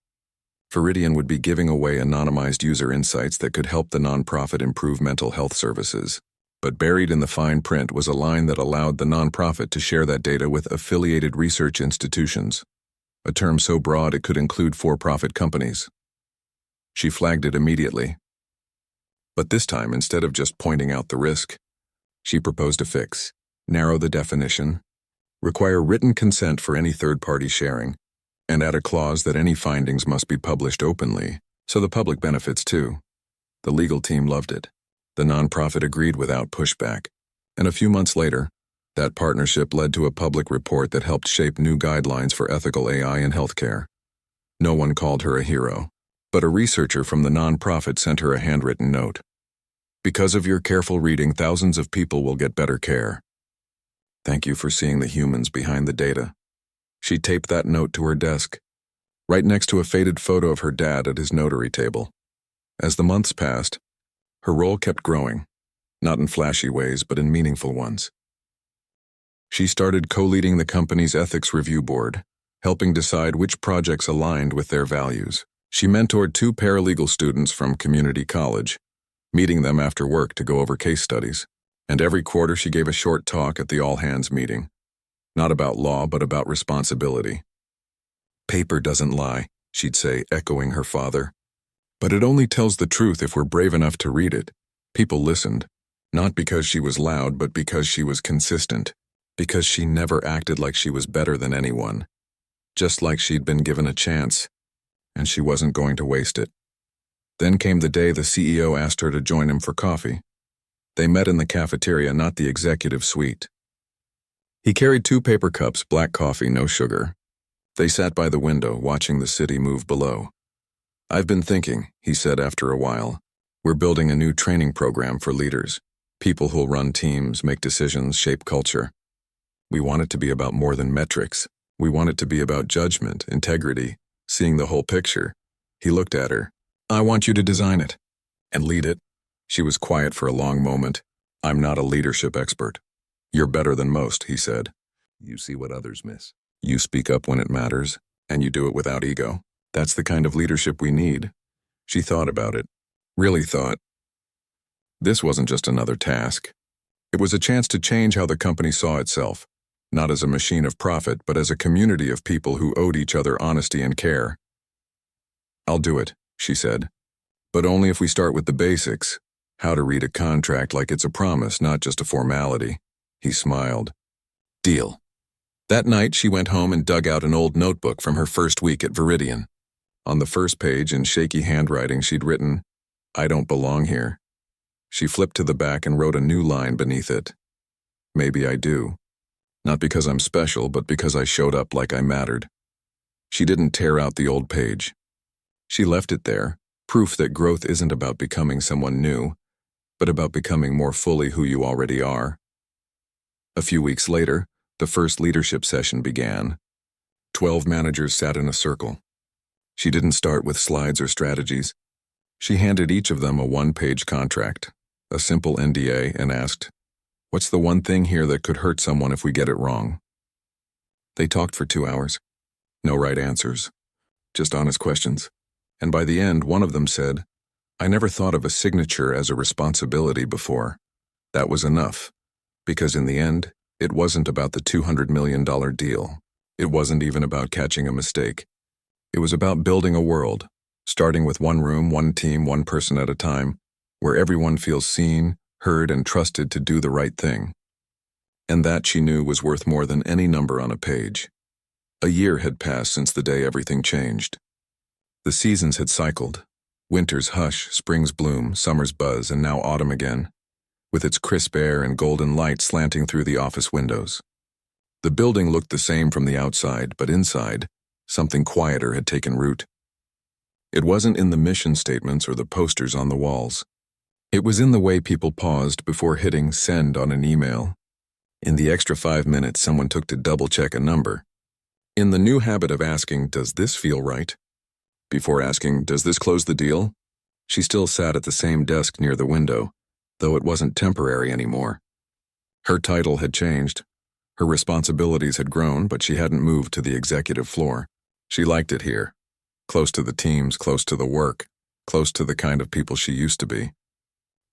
[SPEAKER 1] Viridian would be giving away anonymized user insights that could help the nonprofit improve mental health services. But buried in the fine print was a line that allowed the nonprofit to share that data with affiliated research institutions, a term so broad it could include for-profit companies. She flagged it immediately. But this time, instead of just pointing out the risk, she proposed a fix: narrow the definition, require written consent for any third-party sharing, and add a clause that any findings must be published openly, so the public benefits too. The legal team loved it. The nonprofit agreed without pushback, and a few months later, that partnership led to a public report that helped shape new guidelines for ethical AI in healthcare. No one called her a hero, but a researcher from the nonprofit sent her a handwritten note. Because of your careful reading, thousands of people will get better care. Thank you for seeing the humans behind the data. She taped that note to her desk, right next to a faded photo of her dad at his notary table. As the months passed, her role kept growing, not in flashy ways, but in meaningful ones. She started co-leading the company's ethics review board, helping decide which projects aligned with their values. She mentored 2 paralegal students from community college, meeting them after work to go over case studies. And every quarter she gave a short talk at the all-hands meeting. Not about law, but about responsibility. Paper doesn't lie, she'd say, echoing her father. But it only tells the truth if we're brave enough to read it. People listened, not because she was loud, but because she was consistent, because she never acted like she was better than anyone, just like she'd been given a chance, and she wasn't going to waste it. Then came the day the CEO asked her to join him for coffee. They met in the cafeteria, not the executive suite. He carried 2 paper cups, black coffee, no sugar. They sat by the window, watching the city move below. I've been thinking, he said after a while. We're building a new training program for leaders, people who'll run teams, make decisions, shape culture. We want it to be about more than metrics. We want it to be about judgment, integrity, seeing the whole picture. He looked at her. I want you to design it and lead it. She was quiet for a long moment. I'm not a leadership expert. You're better than most, he said. You see what others miss. You speak up when it matters, and you do it without ego. That's the kind of leadership we need. She thought about it. Really thought. This wasn't just another task. It was a chance to change how the company saw itself, not as a machine of profit, but as a community of people who owed each other honesty and care. I'll do it, she said. But only if we start with the basics. How to read a contract like it's a promise, not just a formality. He smiled. Deal. That night, she went home and dug out an old notebook from her first week at Viridian. On the first page, in shaky handwriting, she'd written, I don't belong here. She flipped to the back and wrote a new line beneath it. Maybe I do. Not because I'm special, but because I showed up like I mattered. She didn't tear out the old page. She left it there, proof that growth isn't about becoming someone new, but about becoming more fully who you already are. A few weeks later, the first leadership session began. 12 managers sat in a circle. She didn't start with slides or strategies. She handed each of them a 1-page contract, a simple NDA, and asked, What's the one thing here that could hurt someone if we get it wrong? They talked for 2 hours. No right answers, just honest questions. And by the end, one of them said, I never thought of a signature as a responsibility before. That was enough, because in the end, it wasn't about the $200 million deal. It wasn't even about catching a mistake. It was about building a world, starting with one room, one team, one person at a time, where everyone feels seen, heard, and trusted to do the right thing. And that, she knew, was worth more than any number on a page. A year had passed since the day everything changed. The seasons had cycled. Winter's hush, spring's bloom, summer's buzz, and now autumn again, with its crisp air and golden light slanting through the office windows. The building looked the same from the outside, but inside, something quieter had taken root. It wasn't in the mission statements or the posters on the walls. It was in the way people paused before hitting send on an email. In the extra 5 minutes someone took to double-check a number. In the new habit of asking, does this feel right? Before asking, does this close the deal? She still sat at the same desk near the window, though it wasn't temporary anymore. Her title had changed. Her responsibilities had grown, but she hadn't moved to the executive floor. She liked it here. Close to the teams, close to the work, close to the kind of people she used to be.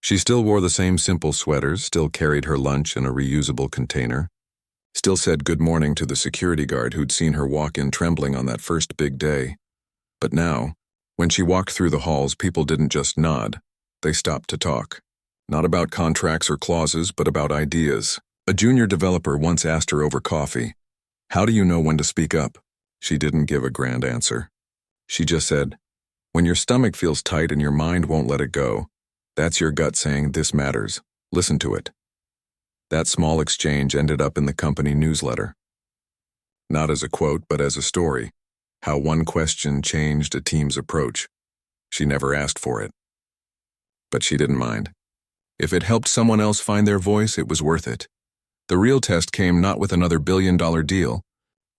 [SPEAKER 1] She still wore the same simple sweaters, still carried her lunch in a reusable container, still said good morning to the security guard who'd seen her walk in trembling on that first big day. But now, when she walked through the halls, people didn't just nod. They stopped to talk. Not about contracts or clauses, but about ideas. A junior developer once asked her over coffee, "How do you know when to speak up?" She didn't give a grand answer. She just said, "When your stomach feels tight and your mind won't let it go, that's your gut saying this matters. Listen to it." That small exchange ended up in the company newsletter. Not as a quote, but as a story. How one question changed a team's approach. She never asked for it. But she didn't mind. If it helped someone else find their voice, it was worth it. The real test came not with another billion-dollar deal,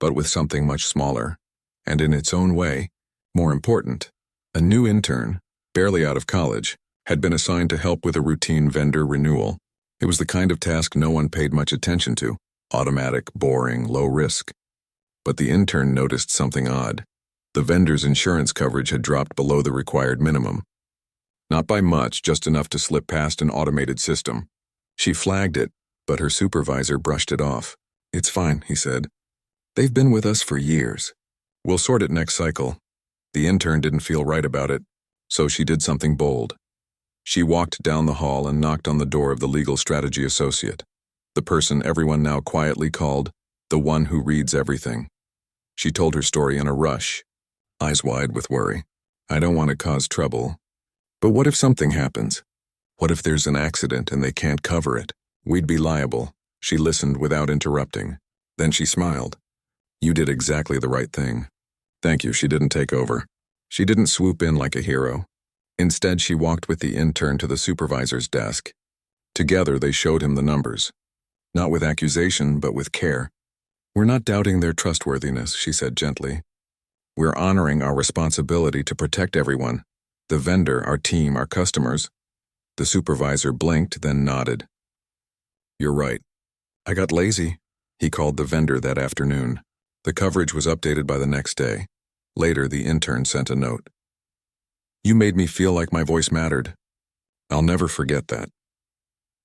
[SPEAKER 1] but with something much smaller, and in its own way, more important. A new intern, barely out of college, had been assigned to help with a routine vendor renewal. It was the kind of task no one paid much attention to. Automatic, boring, low risk. But the intern noticed something odd. The vendor's insurance coverage had dropped below the required minimum. Not by much, just enough to slip past an automated system. She flagged it, but her supervisor brushed it off. "It's fine," he said. "They've been with us for years. We'll sort it next cycle." The intern didn't feel right about it, so she did something bold. She walked down the hall and knocked on the door of the legal strategy associate, the person everyone now quietly called the one who reads everything. She told her story in a rush, eyes wide with worry. "I don't want to cause trouble. But what if something happens? What if there's an accident and they can't cover it? We'd be liable." She listened without interrupting. Then she smiled. "You did exactly the right thing." "Thank you." She didn't take over. She didn't swoop in like a hero. Instead, she walked with the intern to the supervisor's desk. Together, they showed him the numbers. Not with accusation, but with care. "We're not doubting their trustworthiness," she said gently. "We're honoring our responsibility to protect everyone. The vendor, our team, our customers." The supervisor blinked, then nodded. "You're right. I got lazy." He called the vendor that afternoon. The coverage was updated by the next day. Later, the intern sent a note. "You made me feel like my voice mattered." I'll never forget that.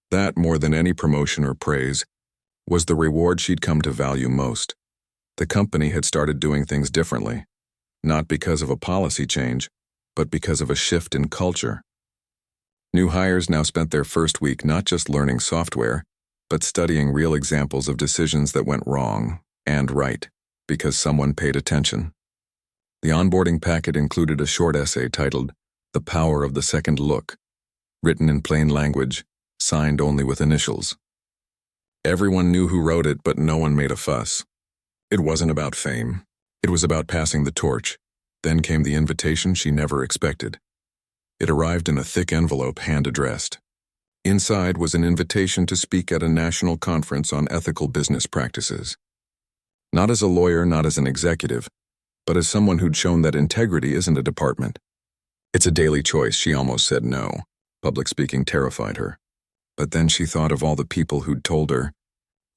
[SPEAKER 1] That, more than any promotion or praise, was the reward she'd come to value most. The company had started doing things differently, not because of a policy change, but because of a shift in culture. New hires now spent their first week not just learning software, but studying real examples of decisions that went wrong and right, because someone paid attention. The onboarding packet included a short essay titled "The Power of the Second Look," written in plain language, signed only with initials. Everyone knew who wrote it, but no one made a fuss. It wasn't about fame. It was about passing the torch. Then came the invitation she never expected. It arrived in a thick envelope, hand-addressed. Inside was an invitation to speak at a national conference on ethical business practices. Not as a lawyer, not as an executive, but as someone who'd shown that integrity isn't a department. "It's a daily choice." She almost said no. Public speaking terrified her. But then she thought of all the people who'd told her,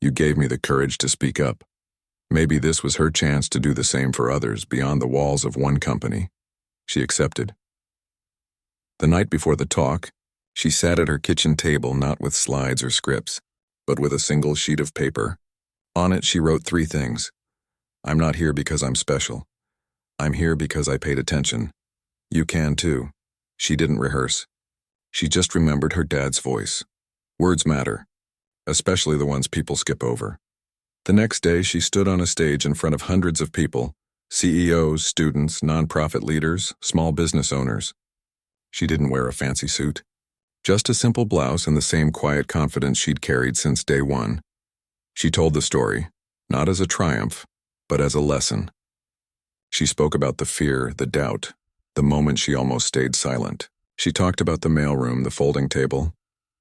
[SPEAKER 1] "You gave me the courage to speak up." Maybe this was her chance to do the same for others beyond the walls of one company. She accepted. The night before the talk, she sat at her kitchen table not with slides or scripts, but with a single sheet of paper. On it she wrote 3 things. "I'm not here because I'm special. I'm here because I paid attention. You can too." She didn't rehearse. She just remembered her dad's voice. Words matter, especially the ones people skip over. The next day, she stood on a stage in front of hundreds of people, CEOs, students, nonprofit leaders, small business owners. She didn't wear a fancy suit, just a simple blouse and the same quiet confidence she'd carried since day one. She told the story, not as a triumph, but as a lesson. She spoke about the fear, the doubt, the moment she almost stayed silent. She talked about the mailroom, the folding table,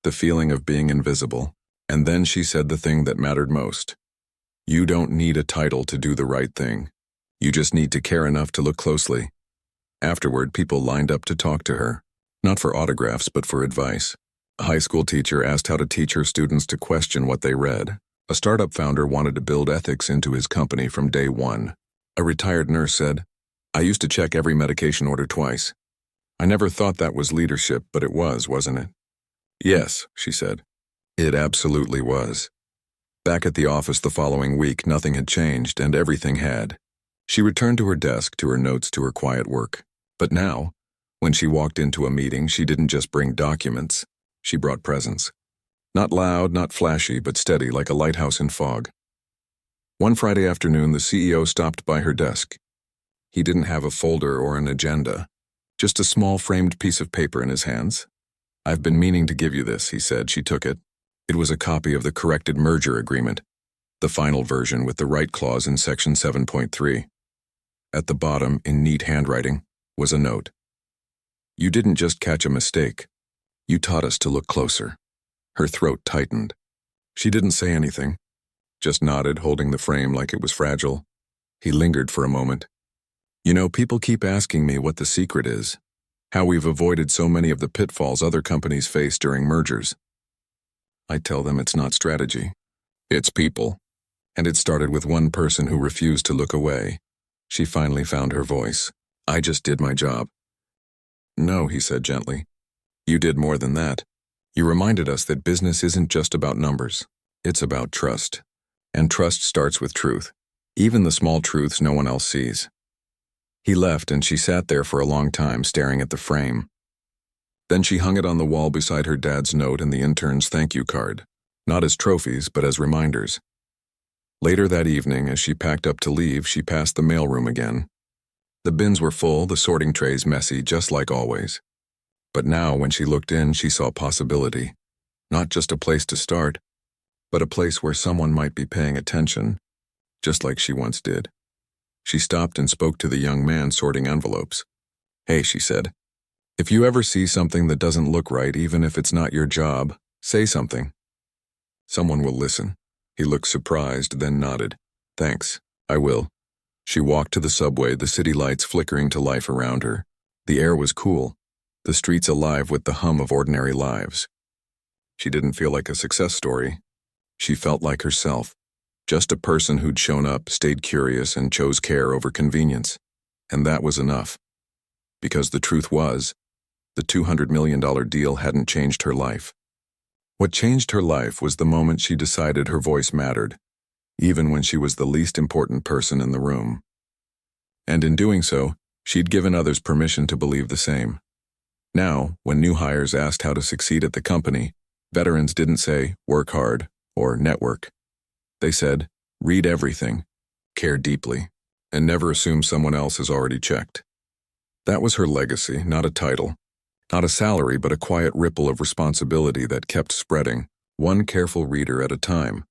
[SPEAKER 1] the feeling of being invisible, and then she said the thing that mattered most. You don't need a title to do the right thing. You just need to care enough to look closely. Afterward, people lined up to talk to her, not for autographs but for advice. A high school teacher asked how to teach her students to question what they read. A startup founder wanted to build ethics into his company from day one. A retired nurse said, "I used to check every medication order twice. I never thought that was leadership, but it was, wasn't it?" "Yes," she said. It absolutely was. Back at the office the following week, nothing had changed, and everything had. She returned to her desk, to her notes, to her quiet work. But now, when she walked into a meeting, she didn't just bring documents. She brought presence. Not loud, not flashy, but steady, like a lighthouse in fog. One Friday afternoon, the CEO stopped by her desk. He didn't have a folder or an agenda, just a small framed piece of paper in his hands. "I've been meaning to give you this," he said. She took it. It was a copy of the corrected merger agreement, the final version with the right clause in Section 7.3. At the bottom, in neat handwriting, was a note. "You didn't just catch a mistake. You taught us to look closer." Her throat tightened. She didn't say anything, just nodded, holding the frame like it was fragile. He lingered for a moment. "You know, people keep asking me what the secret is, how we've avoided so many of the pitfalls other companies face during mergers. I tell them it's not strategy. It's people. And it started with one person who refused to look away." She finally found her voice. "I just did my job." "No," he said gently. "You did more than that. You reminded us that business isn't just about numbers. It's about trust. And trust starts with truth, even the small truths no one else sees." He left, and she sat there for a long time, staring at the frame. Then she hung it on the wall beside her dad's note and the intern's thank you card, not as trophies, but as reminders. Later that evening, as she packed up to leave, she passed the mailroom again. The bins were full, the sorting trays messy, just like always. But now, when she looked in, she saw possibility. Not just a place to start, but a place where someone might be paying attention, just like she once did. She stopped and spoke to the young man sorting envelopes. "Hey," she said, "if you ever see something that doesn't look right, even if it's not your job, say something. Someone will listen." He looked surprised, then nodded. "Thanks, I will." She walked to the subway, the city lights flickering to life around her. The air was cool, the streets alive with the hum of ordinary lives. She didn't feel like a success story. She felt like herself, just a person who'd shown up, stayed curious, and chose care over convenience. And that was enough. Because the truth was, the $200 million deal hadn't changed her life. What changed her life was the moment she decided her voice mattered, even when she was the least important person in the room. And in doing so, she'd given others permission to believe the same. Now, when new hires asked how to succeed at the company, veterans didn't say, "Work hard," or "Network." They said, "Read everything, care deeply, and never assume someone else has already checked." That was her legacy, not a title, not a salary, but a quiet ripple of responsibility that kept spreading, one careful reader at a time.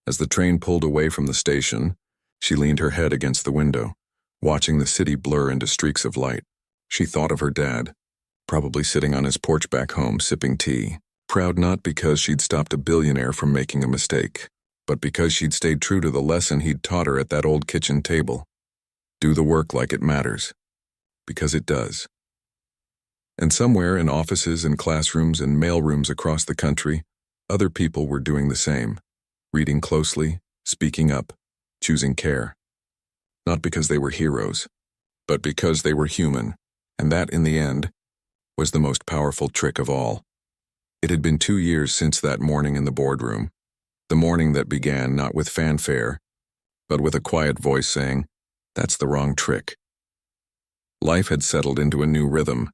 [SPEAKER 1] As the train pulled away from the station, she leaned her head against the window, watching the city blur into streaks of light. She thought of her dad, probably sitting on his porch back home sipping tea, proud not because she'd stopped a billionaire from making a mistake, but because she'd stayed true to the lesson he'd taught her at that old kitchen table. Do the work like it matters. Because it does. And somewhere in offices and classrooms and mailrooms across the country, other people were doing the same, reading closely, speaking up, choosing care. Not because they were heroes, but because they were human, and that, in the end, was the most powerful trick of all. It had been 2 years since that morning in the boardroom, the morning that began not with fanfare, but with a quiet voice saying, "That's the wrong trick." Life had settled into a new rhythm,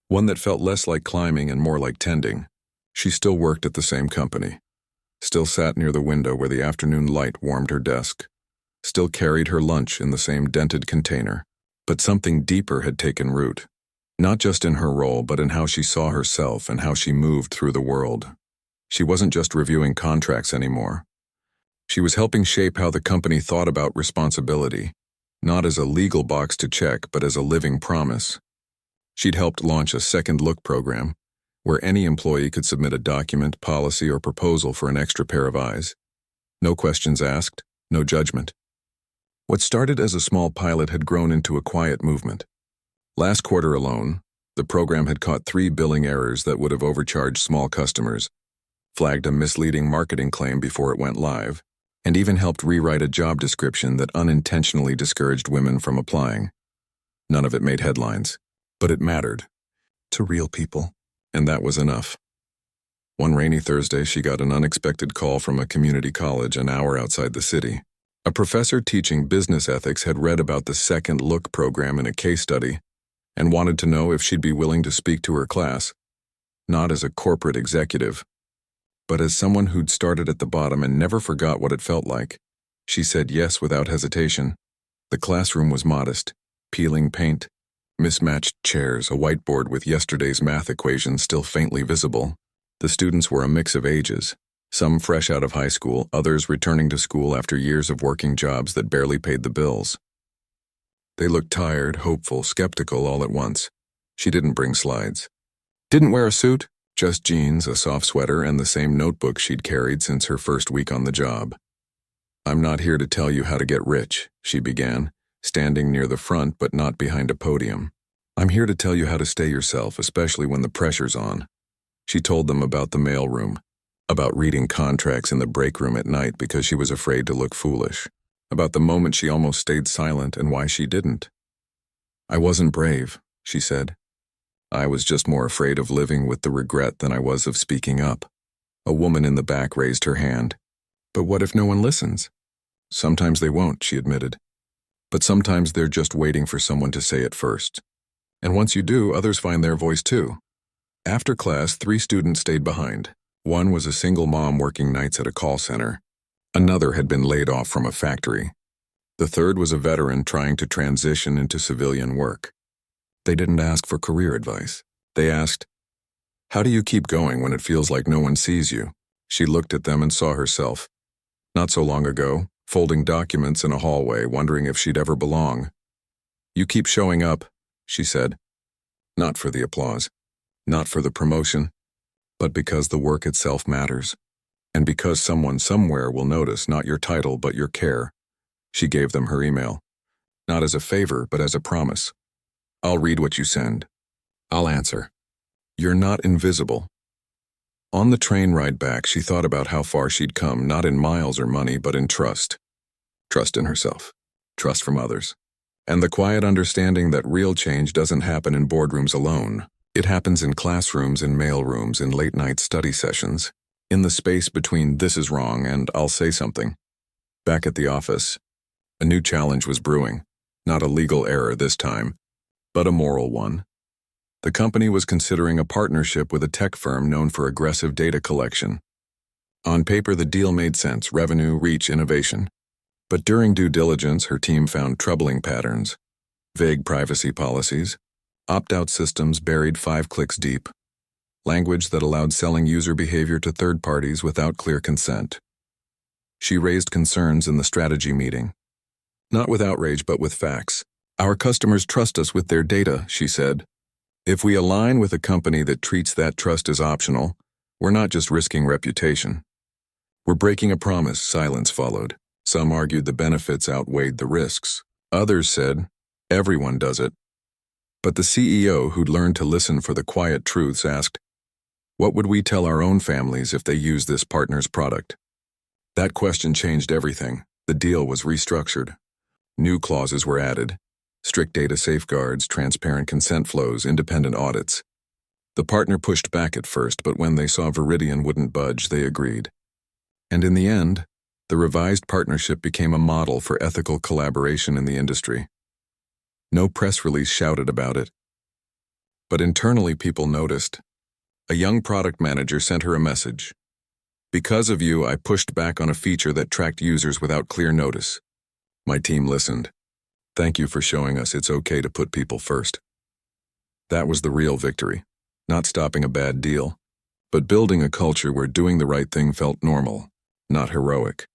[SPEAKER 1] one that felt less like climbing and more like tending. She still worked at the same company, still sat near the window where the afternoon light warmed her desk, still carried her lunch in the same dented container. But something deeper had taken root, not just in her role, but in how she saw herself and how she moved through the world. She wasn't just reviewing contracts anymore. She was helping shape how the company thought about responsibility, not as a legal box to check, but as a living promise. She'd helped launch a second look program, where any employee could submit a document, policy, or proposal for an extra pair of eyes. No questions asked, no judgment. What started as a small pilot had grown into a quiet movement. Last quarter alone, the program had caught 3 billing errors that would have overcharged small customers flagged a misleading marketing claim before it went live, and even helped rewrite a job description that unintentionally discouraged women from applying. None of it made headlines, but it mattered to real people, and that was enough. One rainy Thursday, she got an unexpected call from a community college an hour outside the city. A professor teaching business ethics had read about the Second Look program in a case study and wanted to know if she'd be willing to speak to her class, not as a corporate executive, but as someone who'd started at the bottom and never forgot what it felt like. She said yes without hesitation. The classroom was modest, peeling paint, mismatched chairs, a whiteboard with yesterday's math equations still faintly visible. The students were a mix of ages, some fresh out of high school, others returning to school after years of working jobs that barely paid the bills. They looked tired, hopeful, skeptical all at once. She didn't bring slides. Didn't wear a suit, just jeans, a soft sweater, and the same notebook she'd carried since her first week on the job. "I'm not here to tell you how to get rich," she began, standing near the front but not behind a podium. "I'm here to tell you how to stay yourself, especially when the pressure's on." She told them about the mailroom, about reading contracts in the break room at night because she was afraid to look foolish, about the moment she almost stayed silent and why she didn't. "I wasn't brave," she said. "I was just more afraid of living with the regret than I was of speaking up." A woman in the back raised her hand. "But what if no one listens?" "Sometimes they won't," she admitted. "But sometimes they're just waiting for someone to say it first. And once you do, others find their voice too." After class, 3 students stayed behind. One was a single mom working nights at a call center. Another had been laid off from a factory. The third was a veteran trying to transition into civilian work. They didn't ask for career advice. They asked, "How do you keep going when it feels like no one sees you?" She looked at them and saw herself, not so long ago, folding documents in a hallway, wondering if she'd ever belong. "You keep showing up," she said. "Not for the applause, not for the promotion, but because the work itself matters, and because someone somewhere will notice not your title but your care." She gave them her email, not as a favor but as a promise. "I'll read what you send. I'll answer. You're not invisible." On the train ride back, she thought about how far she'd come, not in miles or money, but in trust. Trust in herself, trust from others, and the quiet understanding that real change doesn't happen in boardrooms alone. It happens in classrooms, in mailrooms, in late-night study sessions, in the space between "this is wrong" and "I'll say something." Back at the office, a new challenge was brewing, not a legal error this time, but a moral one. The company was considering a partnership with a tech firm known for aggressive data collection. On paper, the deal made sense: revenue, reach, innovation. But during due diligence, her team found troubling patterns: vague privacy policies, opt-out systems buried 5 clicks deep, language that allowed selling user behavior to third parties without clear consent. She raised concerns in the strategy meeting. Not with outrage, but with facts. "Our customers trust us with their data," she said. "If we align with a company that treats that trust as optional, we're not just risking reputation. We're breaking a promise." Silence followed. Some argued the benefits outweighed the risks. Others said, "Everyone does it." But the CEO, who'd learned to listen for the quiet truths, asked, "What would we tell our own families if they use this partner's product?" That question changed everything. The deal was restructured. New clauses were added: strict data safeguards, transparent consent flows, independent audits. The partner pushed back at first, but when they saw Veridian wouldn't budge, they agreed. And in the end, the revised partnership became a model for ethical collaboration in the industry. No press release shouted about it, but internally people noticed. A young product manager sent her a message: "Because of you, I pushed back on a feature that tracked users without clear notice. My team listened. Thank you for showing us it's okay to put people first." That was the real victory. Not stopping a bad deal, but building a culture where doing the right thing felt normal, not heroic.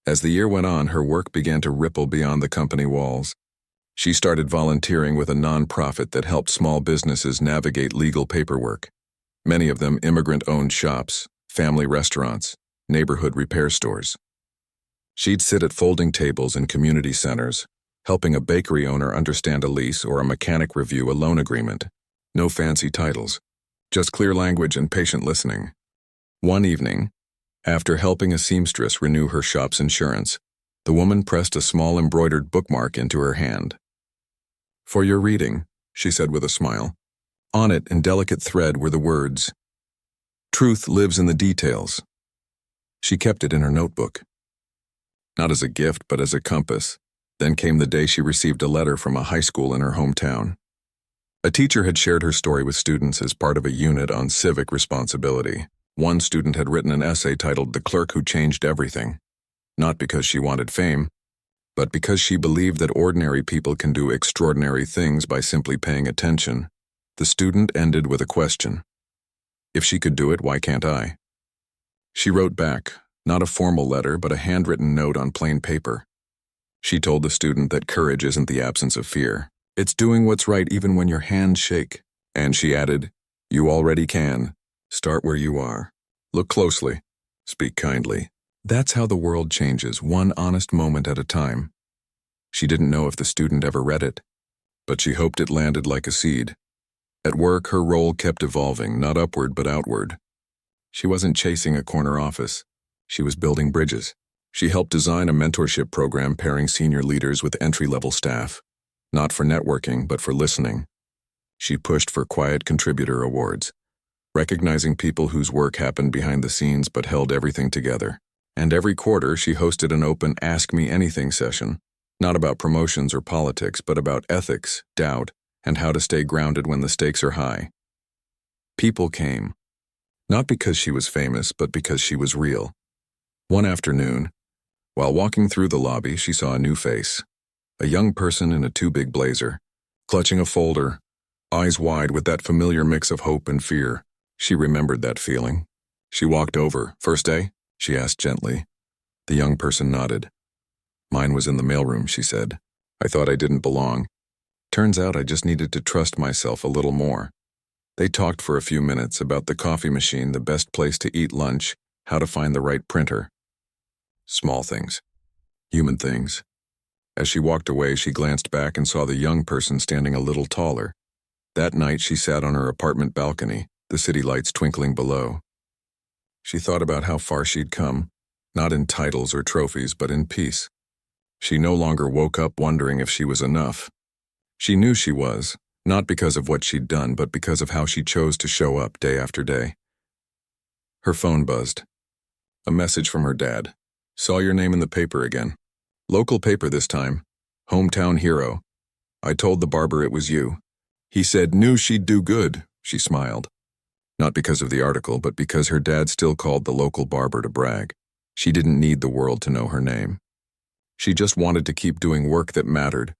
[SPEAKER 1] As the year went on, her work began to ripple beyond the company walls. She started volunteering with a nonprofit that helped small businesses navigate legal paperwork. Many of them immigrant-owned shops, family restaurants, neighborhood repair stores. She'd sit at folding tables in community centers, helping a bakery owner understand a lease or a mechanic review a loan agreement. No fancy titles, just clear language and patient listening. One evening, after helping a seamstress renew her shop's insurance, the woman pressed a small embroidered bookmark into her hand. "For your reading," she said with a smile. On it, in delicate thread, were the words, "Truth lives in the details." She kept it in her notebook. Not as a gift, but as a compass. Then came the day she received a letter from a high school in her hometown. A teacher had shared her story with students as part of a unit on civic responsibility. One student had written an essay titled "The Clerk Who Changed Everything," not because she wanted fame, but because she believed that ordinary people can do extraordinary things by simply paying attention. The student ended with a question. If she could do it, why can't I? She wrote back, not a formal letter, but a handwritten note on plain paper. She told the student that courage isn't the absence of fear. It's doing what's right even when your hands shake. And she added, "You already can. Start where you are. Look closely. Speak kindly." That's how the world changes, one honest moment at a time. She didn't know if the student ever read it, but she hoped it landed like a seed. At work, her role kept evolving, not upward but outward. She wasn't chasing a corner office. She was building bridges. She helped design a mentorship program pairing senior leaders with entry-level staff, not for networking, but for listening. She pushed for quiet contributor awards, recognizing people whose work happened behind the scenes but held everything together. And every quarter, she hosted an open Ask Me Anything session, not about promotions or politics, but about ethics, doubt, and how to stay grounded when the stakes are high. People came, not because she was famous, but because she was real. One afternoon, while walking through the lobby, she saw a new face, a young person in a too-big blazer, clutching a folder, eyes wide with that familiar mix of hope and fear. She remembered that feeling. She walked over. "First day?" she asked gently. The young person nodded. "Mine was in the mailroom," she said. "I thought I didn't belong. Turns out I just needed to trust myself a little more." They talked for a few minutes about the coffee machine, the best place to eat lunch, how to find the right printer. Small things. Human things. As she walked away, she glanced back and saw the young person standing a little taller. That night, she sat on her apartment balcony, the city lights twinkling below. She thought about how far she'd come, not in titles or trophies, but in peace. She no longer woke up wondering if she was enough. She knew she was, not because of what she'd done, but because of how she chose to show up day after day. Her phone buzzed. A message from her dad. "Saw your name in the paper again. Local paper this time. Hometown hero. I told the barber it was you. He said knew she'd do good." She smiled. Not because of the article, but because her dad still called the local barber to brag. She didn't need the world to know her name. She just wanted to keep doing work that mattered,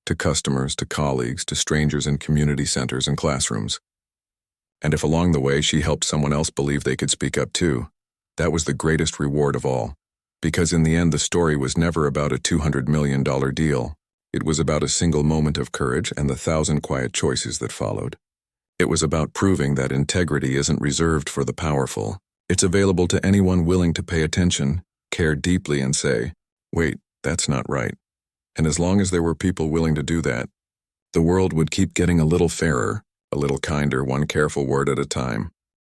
[SPEAKER 1] to customers, to colleagues, to strangers in community centers and classrooms. And if along the way she helped someone else believe they could speak up too, that was the greatest reward of all. Because in the end, the story was never about a $200 million deal. It was about a single moment of courage and the 1,000 quiet choices that followed. It was about proving that integrity isn't reserved for the powerful. It's available to anyone willing to pay attention, care deeply, and say, "Wait, that's not right." And as long as there were people willing to do that, the world would keep getting a little fairer, a little kinder, one careful word at a time.